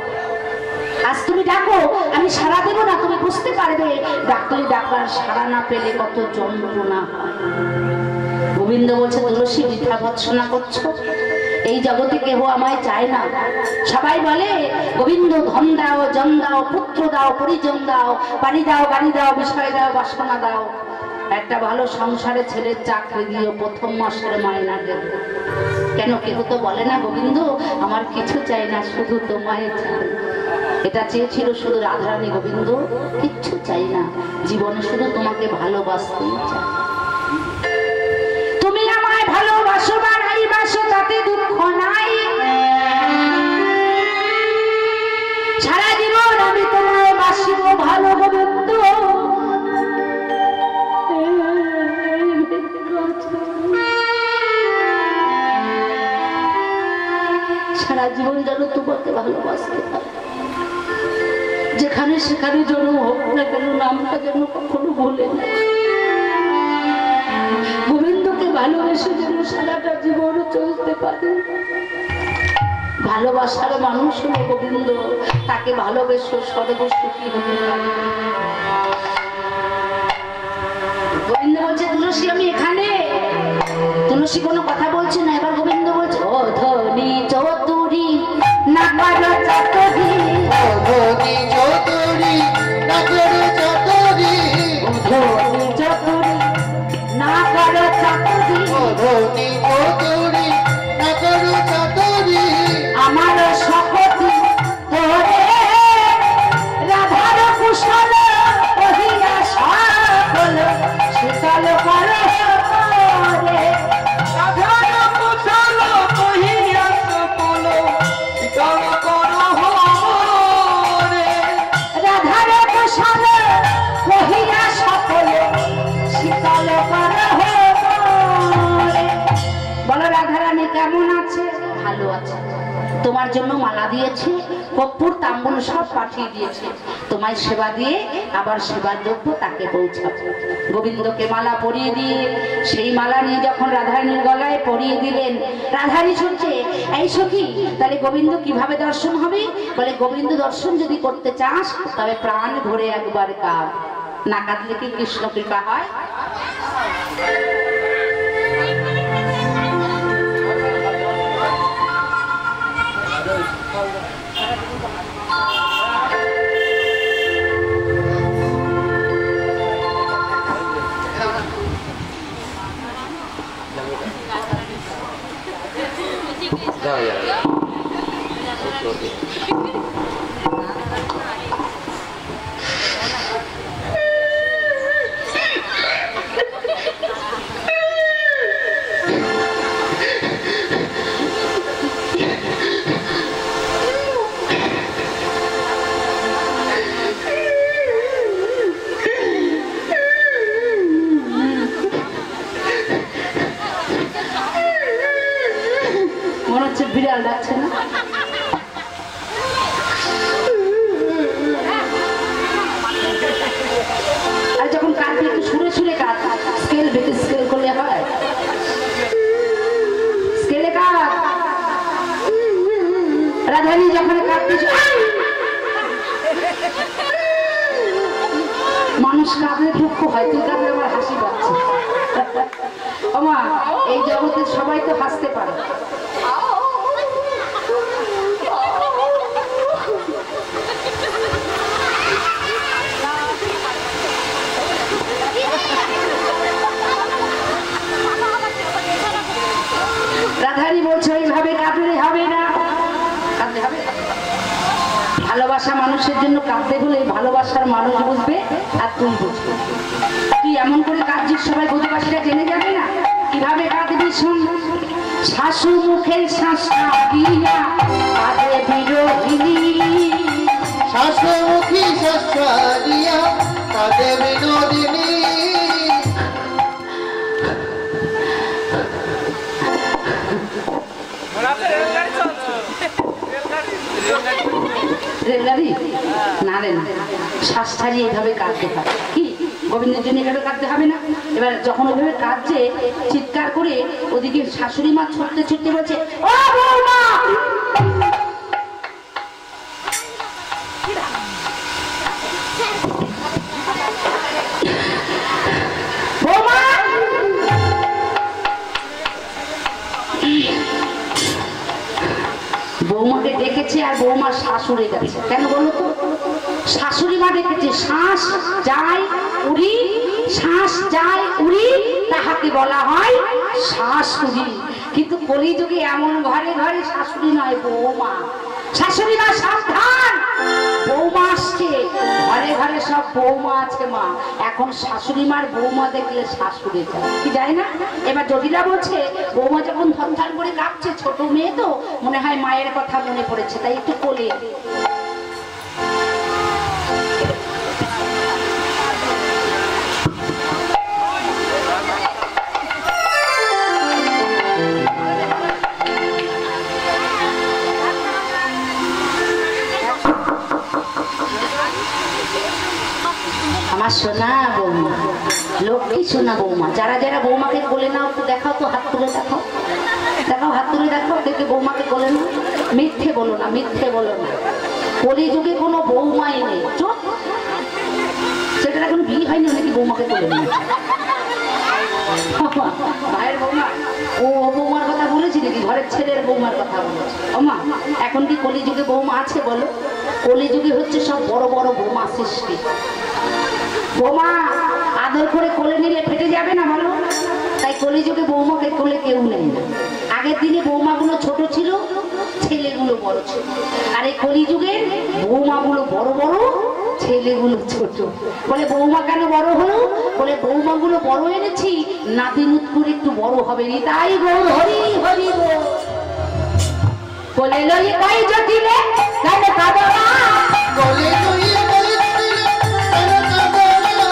S1: আজ তুমি ডাকো, আমি সাড়া দেব না, তুমি বুঝতে পারবে ডাক্তারি ডাকার সাড়া না পেলে কত যন্ত্রণা হয়। গোবিন্দ বলছে তুলসী, মিথ্যা ভৎসনা করছো, এই জগতে কেহ আমায় চায় না। সবাই বলে গোবিন্দ ধন দাও, জন দাও, পুত্র দাও, পরিজন দাও, বাড়ি দাও, গাড়ি দাও, বিষয় দাও, বাসনা দাও, একটা ভালো সংসারে ছেলের চাকরি দিও, প্রথম মাসের মায়না দেব। কেন কেহ তো বলে না গোবিন্দ আমার কিছু চাই না, শুধু তোমায় চাই। এটা চেয়েছিল শুধু রাধারানী। গোবিন্দ কিচ্ছু চাই না, জীবনে শুধু তোমাকে ভালোবাসতেই চাই। তুমি আমায় ভালোবাসো বা নাই বাসো তাতে দুঃখ নাই, সারা জীবন আমি তোমায় বাসিব ভালো। গোবিন্দ সারা জীবন যেন তোমাকে ভালোবাসতে পারি, যেখানে সেখানে জন্ম হোক না কেন নামটা যেন কখনো ভুলে না। গোবিন্দকে ভালোবেসে যেন সারাটা জীবন চলতে পারে। ভালোবাসার মানুষ হলো গোবিন্দ, তাকে ভালোবেসে সর্বসুখী হতে পারে। গোবিন্দ বলছে তুলসী আমি এখানে। তুলসী কোনো কথা বলছে না। এবার গোবিন্দ বলছে ও ধনী চতুরী না পারো চাতুরী, ও ধনী চতুরী না করো চাতুরী, ও ধনী চতুরী না করো চাতুরী, ও ধনী চতুরী না করো চাতুরী, ভালো আছে, তোমার জন্য মালা দিয়েছে, কর্পূর তাম্বুল সব পাঠিয়ে দিয়েছে, তোমায় সেবা দিয়ে আবার সেবা দ্রব্য তাকে পৌঁছাবো। গোবিন্দকে মালা পরিয়ে দিয়ে সেই মালা নিয়ে যখন রাধারানীর গলায় পরিয়ে দিলেন, রাধারানী শুনছে, এই সখী তাহলে গোবিন্দ কিভাবে দর্শন হবে? বলে গোবিন্দ দর্শন যদি করতে চাস তবে প্রাণ ভরে একবার কাঁদ, না কাঁদলে কি কৃষ্ণ কৃপা হয়? বিড়াল ডাকছে না? আর যখন কাঁদবে একটু সুরে সুরে কাঁদ, স্কেল বেঁধে স্কেল করলে হয়, স্কেলে কাঁদ। রাধারানী যখন কাঁদতে মানুষ কাঁদলে দুঃখ হয়, তুই কাঁদলে আমার হাসি পাচ্ছে। আমা এই জগতের সবাই তো হাসতে পারে, রাধারানী বলছে ওইভাবে কাঁদলে হবে না, কাঁদলে হবে। ভালোবাসা মানুষের জন্য কাঁদতে হলে ভালোবাসার মানুষ বুঝবে আর তুই বুঝবে। তুই এমন করে কাঁদছিস সবাই বোধবাসীরা জেনে যাবে না কিভাবে কাঁদবি। শোন, শাশু মুখের শাঁসা দিয়া কাঁদে বিরোহিনী,
S4: শাশুমুখী শাসা দিয়া কাঁদে বিনোদিনী।
S1: রেলগাড়ি না রে না, শ্বাস ছাড়িয়ে এইভাবে কাঁদতে হবে। কি গোবিন্দের জন্য এভাবে কাঁদতে হবে না? এবার যখন ওইভাবে কাঁদছে চিৎকার করে, ওদিকে শাশুড়ি মা ছুটতে ছুটতে বলছে, ও বৌমা, বৌমা, বৌমাকে ডেকেছে আর বৌমার শাশুড়ি গেছে। কেন বলো তো? শাশুড়ি মা ডেকেছে, শ্বাস যায় উড়ি, শ্বাস যায় উড়ি, তাহাকে বলা হয় শাশুড়ি। কিন্তু কলিযুগে এমন ঘরে ঘরে শাশুড়ি নয়, বৌমা। শাশুড়ি মা সাবধান, বৌমা আসছে, ঘরে ঘরে সব বৌমা আছে মা। এখন শাশুড়ি মার বৌমা দেখলে শাশুড়ি যায় কি যায় না। এবার জটিলা বলছে, বৌমা যখন থরথর করে কাঁপছে, ছোট মেয়ে তো মনে হয় মায়ের কথা মনে পড়েছে, তাই একটু কোলে। আমার সোনা বৌমা, লক্ষ্মী সোনা বৌমা। যারা যারা বৌমাকে কোলে নাও একটু দেখাও তো, হাত তুলে দেখাও, দেখাও, হাত তুলে দেখাও, দেখে বৌমাকে কোলে নাও। মিথ্যে বলো না, মিথ্যে বলো না। কলিযুগে কোনো বৌমাই নেই, চোখ সেটা এখন বিয়ে হয়নি, অনেকে বৌমাকে কোলে নিয়ে ভাইয়ের বৌমা। ও বৌমার কথা বলেছি নাকি? ঘরের ছেলের বৌমার কথা বলেছি। ওমা, এখন কি কলিযুগে বৌমা আছে বলো? কলিযুগে হচ্ছে সব বড় বড় বৌমা সৃষ্টি। বৌমা আদর করে কোলে নিলে ফেটে যাবে না বলো? তাই কলিযুগে বৌমাকে কোলে কেউ নেই না। আগের দিনে বৌমাগুলো ছোট ছিল, ছেলেগুলো বড় ছিল। আর এই কলিযুগে বৌমাগুলো বড় বড়, ছেলেগুলো ছোট। বলে বৌমা কেন বড় হলো? বলে বৌমাগুলো বড় এনেছি, নাতি নুত করে একটু বড় হবে নি, তাই গৌর হরি হরি বলে লইয়ে তাই জটিলে কেন কাঁদো না,
S4: বলে লইয়ে বলে দিলে কেন কাঁদো না,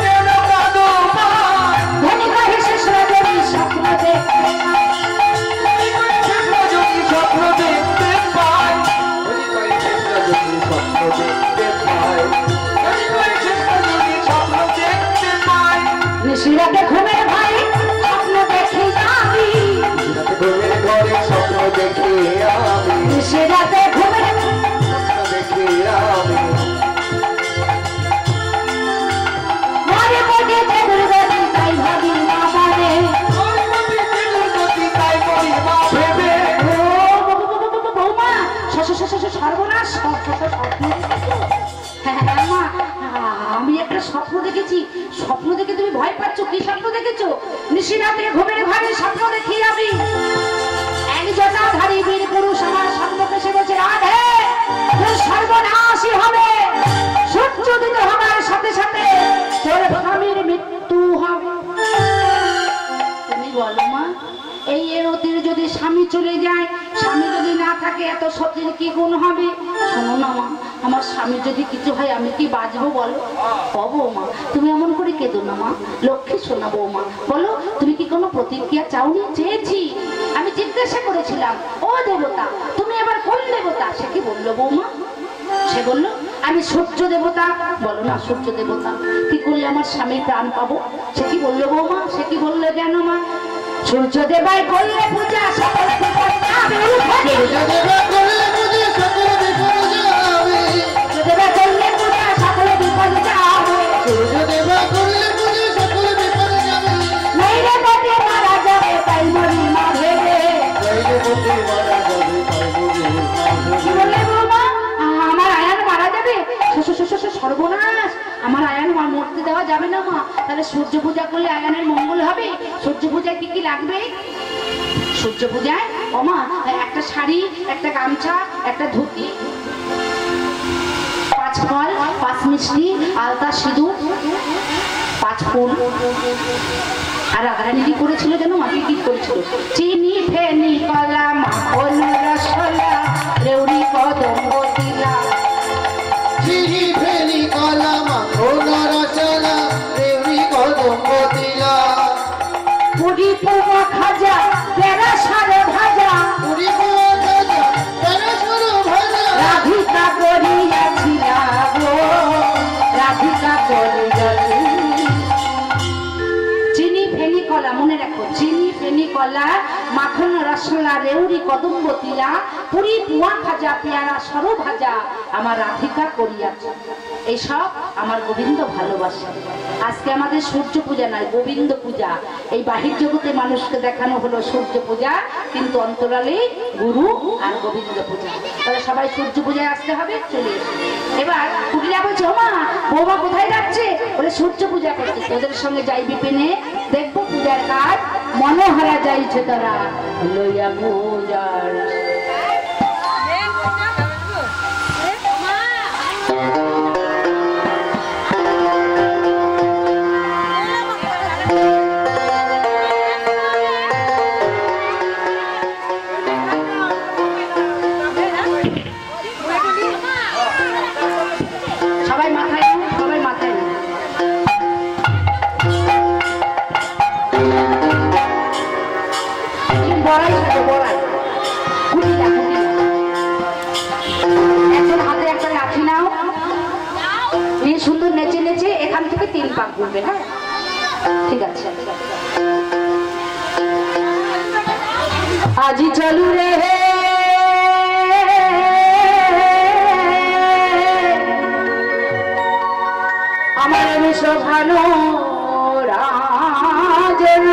S4: কেন কাঁদো না।
S1: ধনী কহে শেষ রাজনী স্বপ্ন দেখে নিশিরাতে ঘুমের ভাই স্বপ্ন দেখি আমি
S3: ঘুমের ঘরে স্বপ্ন দেখি আমি
S1: নিশিরাতে ঘুমের
S3: স্বপ্ন দেখি আমি
S1: মনে মনে যে দুর্গতি তাই ভাবি না মানে
S3: তাই করি মা ভেবে
S1: বৌমা সর্বনাশ হ্যাঁ মা আমি একটা স্বপ্ন দেখেছি স্বপ্ন দেখে তুমি ভয় পাচ্ছ কি স্বপ্ন দেখেছো নিশিরাতে ঘুমের ঘরে স্বপ্ন দেখি আমি এক জটাধারী বীর পুরুষ আমার সম্মুখে এসে বলছে রাধে তোর সর্বনাশই হবে সূর্য দিতে হবার সাথে সাথে তোর স্বামীর মৃত্যু হবে তুমি বলো মা এই এরতির যদি স্বামী চলে যায় স্বামী যদি না থাকে এত সতীর কি গুণ হবে শোনো না মা আমার স্বামীর যদি কিছু হয় আমি কি বাঁচবো বলো ও বৌমা তুমি এমন করে কেঁদো না মা লক্ষ্মী শোনা বৌমা বলো তুমি কি কোনো প্রতিক্রিয়া চাওনি চেয়েছি আমি জিজ্ঞাসা করেছিলাম ও দেবতা তুমি এবার কোন দেবতা সে কি বললো বৌমা সে বললো আমি সূর্য দেবতা বলো না সূর্য দেবতা কি করলে আমার স্বামীর প্রাণ পাবো সে কি বললো বৌমা সে কি বললো কেন মা সূর্য দেবাই করলে পূজা সকল বিপদ যাবে
S4: সূর্য দেবা করলে পূজা সকল বিপদ যাবে
S1: সূর্য দেবা করলে পূজা সকল বিপদ যাবে
S4: সূর্য দেবা করলে পূজা সকল বিপদ যাবে
S1: নইলে পথে মারা যাবে তাই মরি মা ভেবে
S4: তাইলে পথে মারা যাবে তাই বলে
S1: কি বললে বৌমা আমার আয়ান মারা যাবে সর্বনাশ আমার আয়ান মরতে দেওয়া যাবে না মা তাহলে সূর্য পূজা করলে আয়ানের মঙ্গল হবে সূর্য পূজায় কি কি লাগবে সূর্য পূজায় ওমা একটা শাড়ি একটা গামছা একটা ধুতি 5 ফল 5 মিষ্টি আলতা সিঁদুর 5 ফুল আর রাধারানী কি করেছিল যেন মাকে কি করেছিল চিনি ফেনি কলা মাখন রসলা রেউড়ি কদম্ব দিলা
S4: চিনি ফেনি কলা মাখন রসলা রেউড়ি কদম্ব দিলা
S1: পুরি পোয়া খাজা পেরা সারে ভাজা
S4: পুরি পোয়া খাজা পেরা সারে ভাজা
S1: রাধিকা করিয়াছিলা গো রাধিকা করিয়াছি চিনি ফেনি কলা মনে রাখো চিনি ফেনি কলা মাখন রসলা রেউড়ি কদম্ব তিলা পুরি পোয়া খাজা পেয়ারা সরো ভাজা আমার রাধিকা করিয়াছে এইসব আমার গোবিন্দ ভালোবাসে আজকে আমাদের সূর্য পূজা নয় গোবিন্দ পূজা এই বাহির জগতে মানুষকে দেখানো হলো সূর্য পূজা কিন্তু অন্তরালে গুরু আর গোবিন্দ পূজা তাহলে সবাই সূর্য পূজায় আসতে হবে চলে এসে এবার কুটিরা বলছে ওমা বৌমা কোথায় যাচ্ছে বলে সূর্য পূজা করছে তোদের সঙ্গে যাই বিপিনে দেখবো পূজার কাজ মনোহারা যাইছে তারা লইয়া পূজার সবাই মাথায় বড়াই সাথে বড়াই কুটিটা একজন হাতে একটা লাঠি নাও নিয়ে সুন্দর নেচে নেচে এখান থেকে 3 পাক ঘুরবে হ্যাঁ ঠিক আছে আজি চলু রে আমার বিশ্বভানু রাজনন্দিনী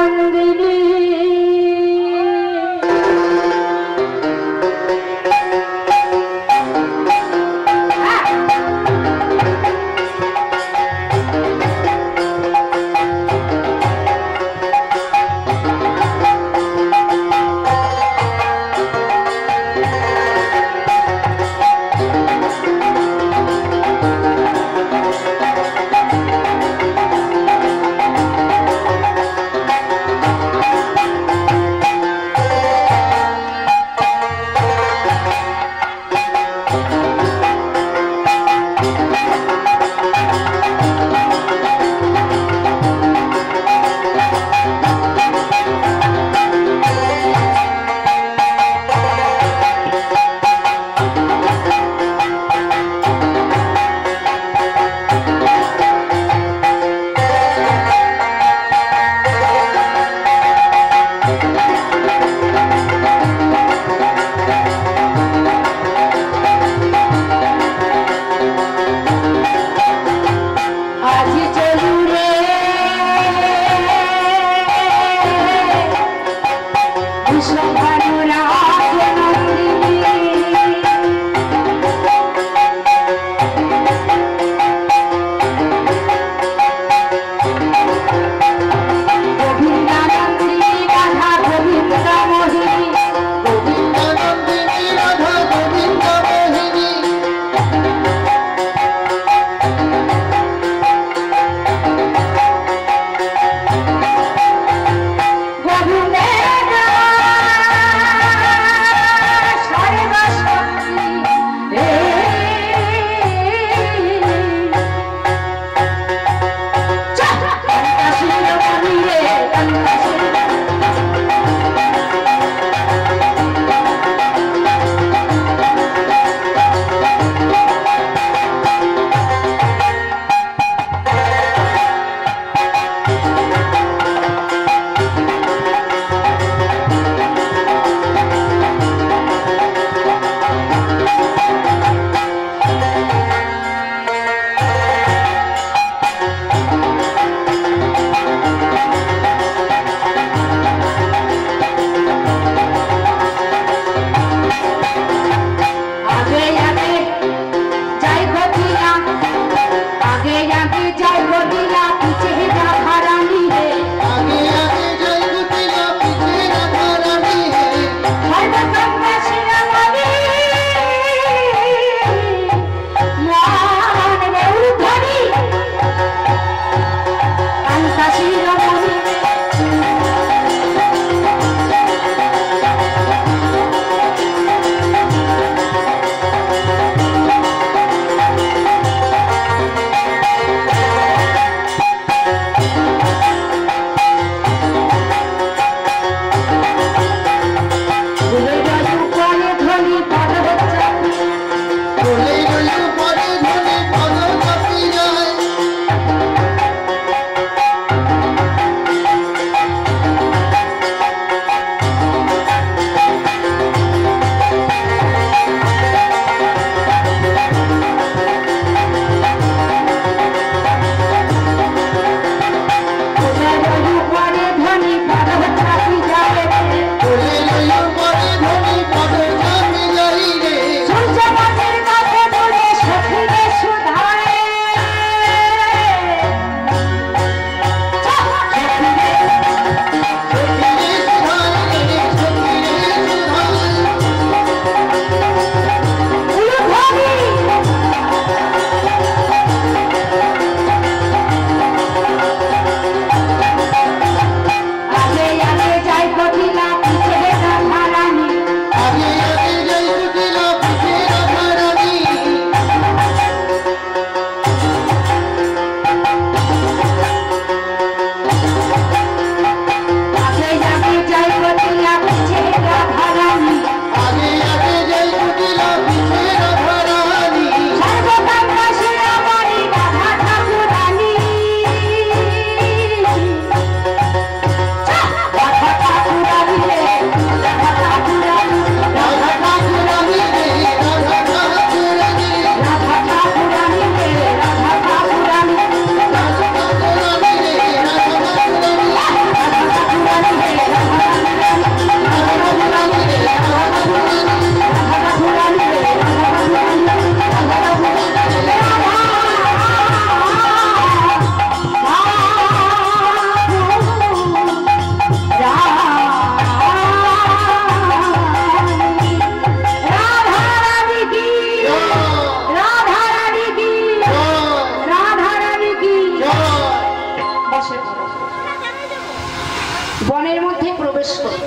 S1: বনের মধ্যে প্রবেশ করে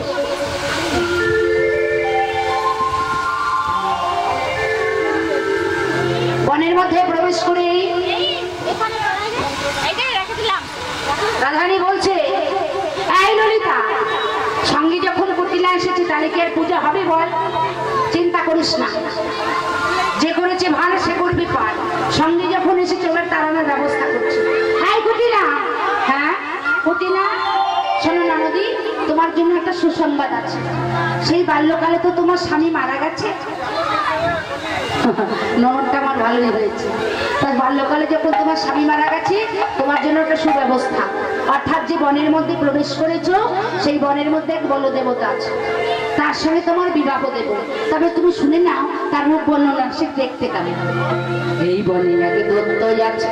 S1: বনের মধ্যে প্রবেশ করে রাধারানী বলছে, এই ললিতা, সঙ্গে যখন কুটিলা এসেছে তাহলে কি আর পূজা হবে বল? চিন্তা করিস না, যে করেছে ভালো সে করবে পার। সঙ্গে যখন এসে চোখের তাড়ানোর ব্যবস্থা করছে। এই কুটিলা, হ্যাঁ কুটিলা, শোনো ননদি, তোমার জন্য একটা সুসংবাদ আছে। সেই বাল্যকালে তো তোমার স্বামী মারা গেছে। ননদটা আমার ভালোই হয়েছে। তাই বাল্যকালে যখন তোমার স্বামী মারা গেছে, তোমার জন্য একটা সুব্যবস্থা। অর্থাৎ যে বনের মধ্যে প্রবেশ করেছো, সেই বনের মধ্যে এক বলদেবতা আছে, তার সঙ্গে তোমার বিবাহ দেব। তবে তুমি শুনে নাও তার রূপ বর্ণনা, সে দেখতে কেমন। এই বনে আগে দত্ত আছে,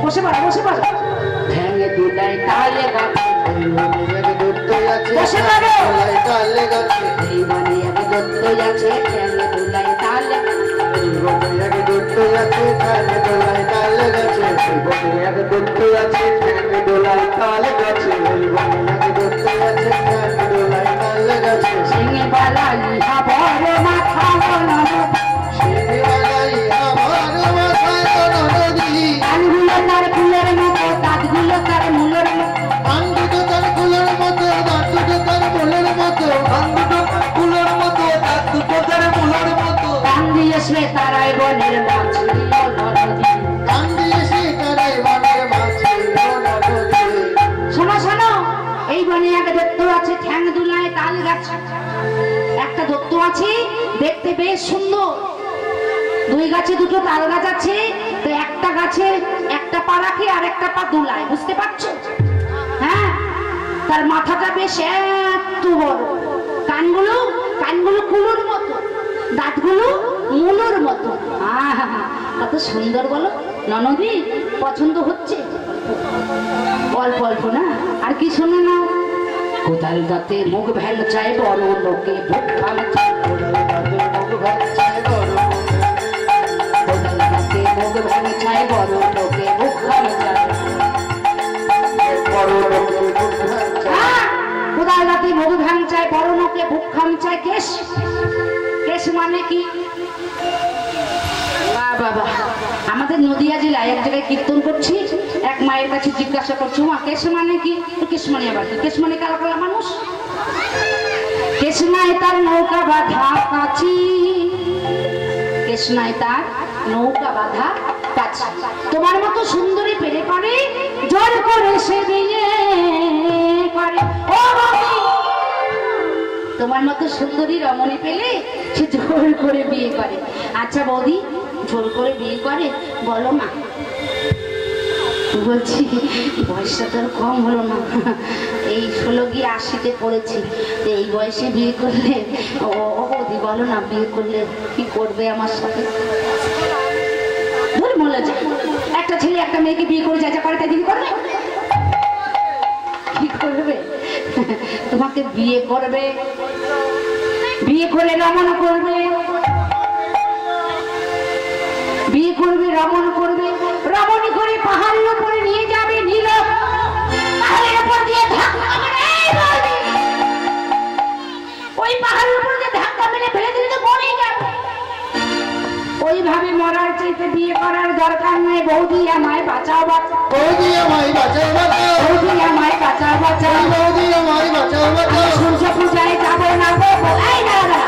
S1: বসে পড়ো বসে পড়ো, ভেঙে দুলাই তালে গাছে, বসে পড়ো, এই বনে আগে দত্ত আছে, ভেঙে দুলাই তালে তারাই বনের মাছ। শোনো শোনো, এই বনে একটা দত্ত আছে, ঠ্যাং দুলায় তাল গাছ। একটা দত্ত আছে, দেখতে বেশ সুন্দর। দুই গাছে দুটো তাল গাছ আছে, তো একটা গাছে একটা পা রাখে আর একটা পা দুলায়, বুঝতে পারছো? হ্যাঁ, তার মাথাটা বেশ এত বড়, কানগুলো কানগুলো কুলোর মতো, দাঁতগুলো মুলোর মতো। কত সুন্দর বলো ননদি, পছন্দ হচ্ছে? অল্প অল্প না, আর কি শোনো না, কোদাল দাঁতে মুখ ভ্যাল চাই বড় লোকে ভোগ ভালো চাই, কোদাল দাঁতে মুখ ভ্যাল চাই বড় লোকে ভোগ ভালো চাই, কোদাল দাঁতে মুখ ভ্যাল চাই বড় লোকে ভোগ খাম চাই। কেশ, কেশ মানে কি? বাবা, আমাদের নদিয়া জেলায় এক জায়গায় কীর্তন করছি, এক মায়ের কাছে জিজ্ঞাসা করছি, মা কেশ মানে কি? কেশ মানে আবার কি? কেশ মানে কালা কালা মানুষ। কেশ নাই তার নৌকা বাঁধা কাছি, কেশ নাই তার নৌকা বাঁধা কাছি, তোমার মতো সুন্দরী পেরে পারে জোর করে সে বিয়ে করে। ও বৌদি, তোমার মতো সুন্দরী রমণী পেলে সে জোর করে বিয়ে করে। আচ্ছা বৌদি, জোর করে বিয়ে করে বলো না? বলছি বয়সটা তো কম হলো না, এই 16 গিয়ে 80-তে পড়েছি, তো এই বয়সে বিয়ে করলে, ও বৌদি বলো না, বিয়ে করলে কি করবে আমার সাথে? ধরে বলে যায়, একটা ছেলে একটা মেয়েকে বিয়ে করে যা যা করে তাই দিদি করবে, কি করবে? তোমাকে বিয়ে করবে, বিয়ে করে রমণ করবে, বিয়ে করবে রমণ করবে, রমণ করে পাহাড়ের উপরে নিয়ে যাবে, নীল পাহাড়ের উপর দিয়ে ধাক্কা মেরে, ওই পাহাড়ের উপর দিয়ে ধাক্কা মেরে ফেলে দিলে তো মরেই যাবে। ওইভাবে মরার চাইতে বিয়ে করার দরকার নেই। বৌদি আমায় বাঁচাও বাঁচাও,
S4: বৌদি আমায় বাঁচাও বাঁচাও,
S1: বৌদি আমায় বাঁচাও বাঁচাও,
S4: বৌদি আমায় বাঁচাও বাঁচাও,
S1: সূর্য পূজায় যাবো না গো। এই দাদা,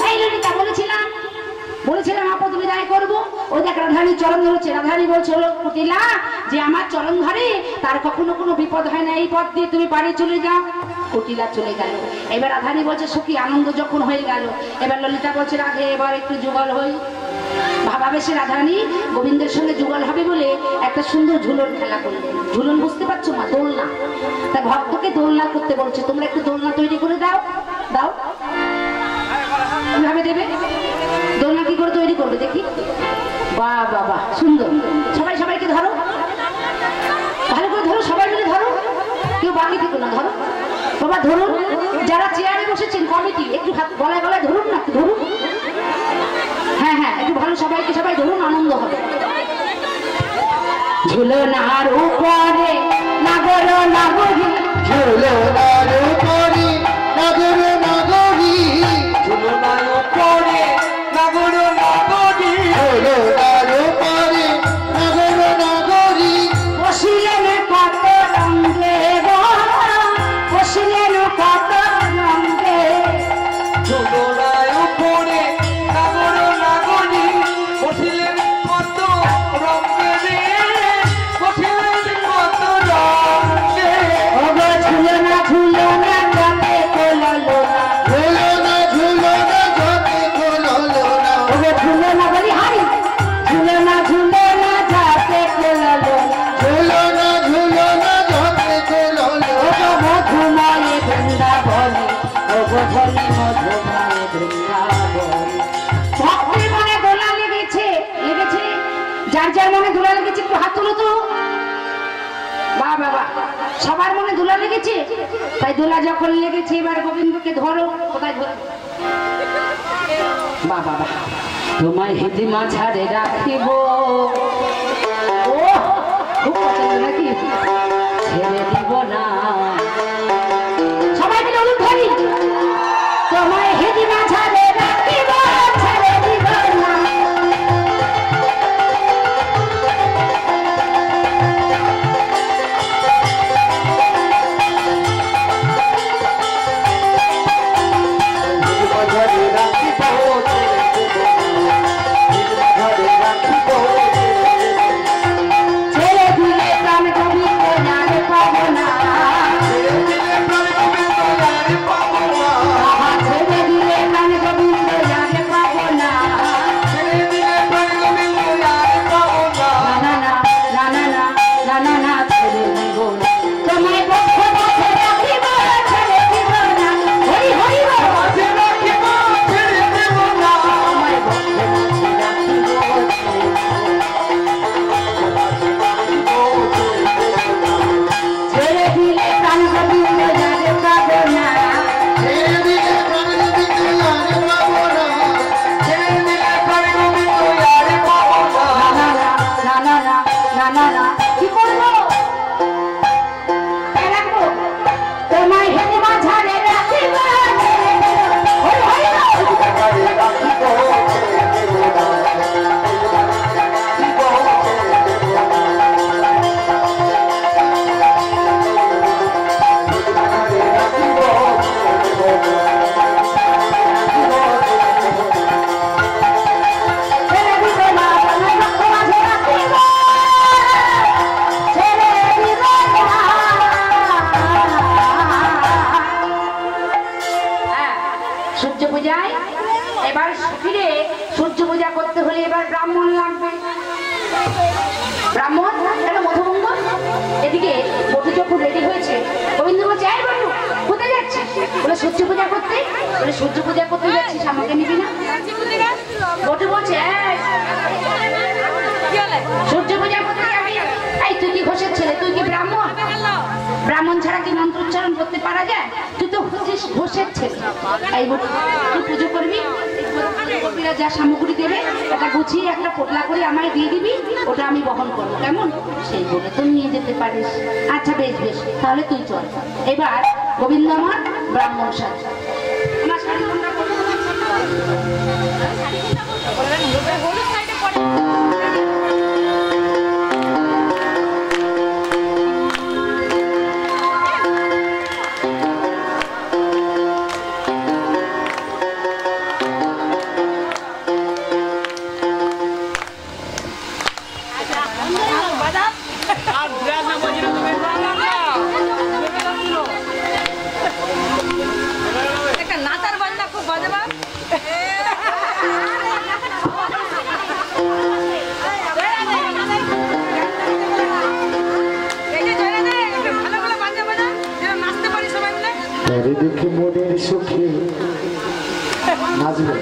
S1: এই ললিতা, বলেছিলাম আপদ বিদায় করবো। ওই দেখ রাধারানী চরণ ধরেছে। রাধারানী বলছে হলো কুটিলা, যে আমার চরণ ধরে তার কখনো কোনো বিপদ হয় না, এই পথ দিয়ে তুমি বাড়ি চলে যাও। কুটিলা চলে গেল। এবার রাধারানী বলছে সখী, আনন্দ যখন হয়ে গেল, এবার ললিতা বলছে রাধে এবার একটু যুগল হই। ভাবাবেশে রাধারানী গোবিন্দের সঙ্গে যুগল হবে বলে একটা সুন্দর ঝুলন খেলা করলেন। ঝুলন বুঝতে পারছো মা? দোলনা। তা ভক্তকে দোলনা করতে বলছে, তোমরা একটু দোলনা তৈরি করে দাও। দাও, কিভাবে দেবে? দোলনা কি করে তৈরি করবে দেখি? বাহ বাবা, সুন্দর। সবাই সবাইকে ধরো, ভালো করে ধরো, সবাই মিলে ধরো, কেউ বাকি থেকে না, ধরো বাবা, ধরুন। যারা চেয়ারে বসেছেন কমিটি, একটু হাত গলায় গলায় ধরুন না, ধরুন। হ্যাঁ হ্যাঁ, একটু ভালো, সবাইকে সবাই ধরুন, আনন্দ হবে। ঝুলনার উপরে নাগর নাগরী,
S4: ঝুলনার
S1: বাবা, সবার মনে দোলা লেগেছে, তাই দোলা যখন লেগেছে এবার গোবিন্দকে ধরো। কোথায় ধরো? বাবা বাবা, তোমায় হেঁটে মাঝারে রাখিব, ও খুব পছন্দ নাকি, ছেড়ে দিব না। সবাই মিলে বলুন ধরি, তোমায় হেঁটে মাঝারে রাখিব, ছেড়ে দিব না। ছেড়ে দিলে প্রাণ গোবিন্দ জানে পাবো না, ছেড়ে দিলে প্রাণ গোবিন্দ জানে পাবো না, না না না না না না না না, ছেড়ে দিব না। তোমায় বক্ষ বক্ষ রাখিব, ছেড়ে দিব না। হরি হরি বল, তোমায় বক্ষ বক্ষ রাখিব, ছেড়ে দিলে প্রাণ গোবিন্দ জানে পাবো না, না না না না না না। কি করবো? রাখবো, তোমায় হেঁটে মাঝারে রাখিব, হরি হরি বল। ছেড়ে দিব না, তোমায় বক্ষ মাঝে রাখিব, ছেড়ে দিব না। হ্যাঁ, সূর্য পূজায় এবার ফিরে সূর্য পূজা করতে হলে এবার ব্রাহ্মণ লাগবে। ব্রাহ্মণ কেন মধুভঙ্গ? এদিকে বধূ যখন রেডি হয়েছে, গোবিন্দ বলছে, এই বধূ কোথায় যাচ্ছিস? বলে সূর্য পূজা করতে। বলে সূর্য পূজা করতে যাচ্ছিস, আমাকে নিবি না? বধূ বলছে, এই সূর্য পূজা করতে যাবি? এই তুই কি ঘোষের ছেলে? তুই কি ব্রাহ্মণ? ব্রাহ্মণ ছাড়া কি মন্ত্র উচ্চারণ করতে পারা যায়? তুই তো হচ্ছিস ঘোষের ছেলে। এই বধূ, তুই পুজো করবি, কর্মীরা যা সামগ্রী দেবে ওটা গুছিয়ে একটা পোটলা করে আমায় দিয়ে দিবি, ওটা আমি বহন করবো, কেমন? সেই বলে তুই নিয়ে যেতে পারিস। আচ্ছা বেশ বেশ, তাহলে তুই চল। এবার গোবিন্দ আমার ব্রাহ্মণ সাজ। আমার শাড়ি কোনটা পরবো?
S2: আর বিরাট না বলছিল তুমি
S5: একটা নাচার বাজনা খুব বাজবা। ভালো ভালো বাজনা বাজা, যেন নাচতে পারি সবাই মিলে।
S4: দেখে মনের সুখে নাচবে।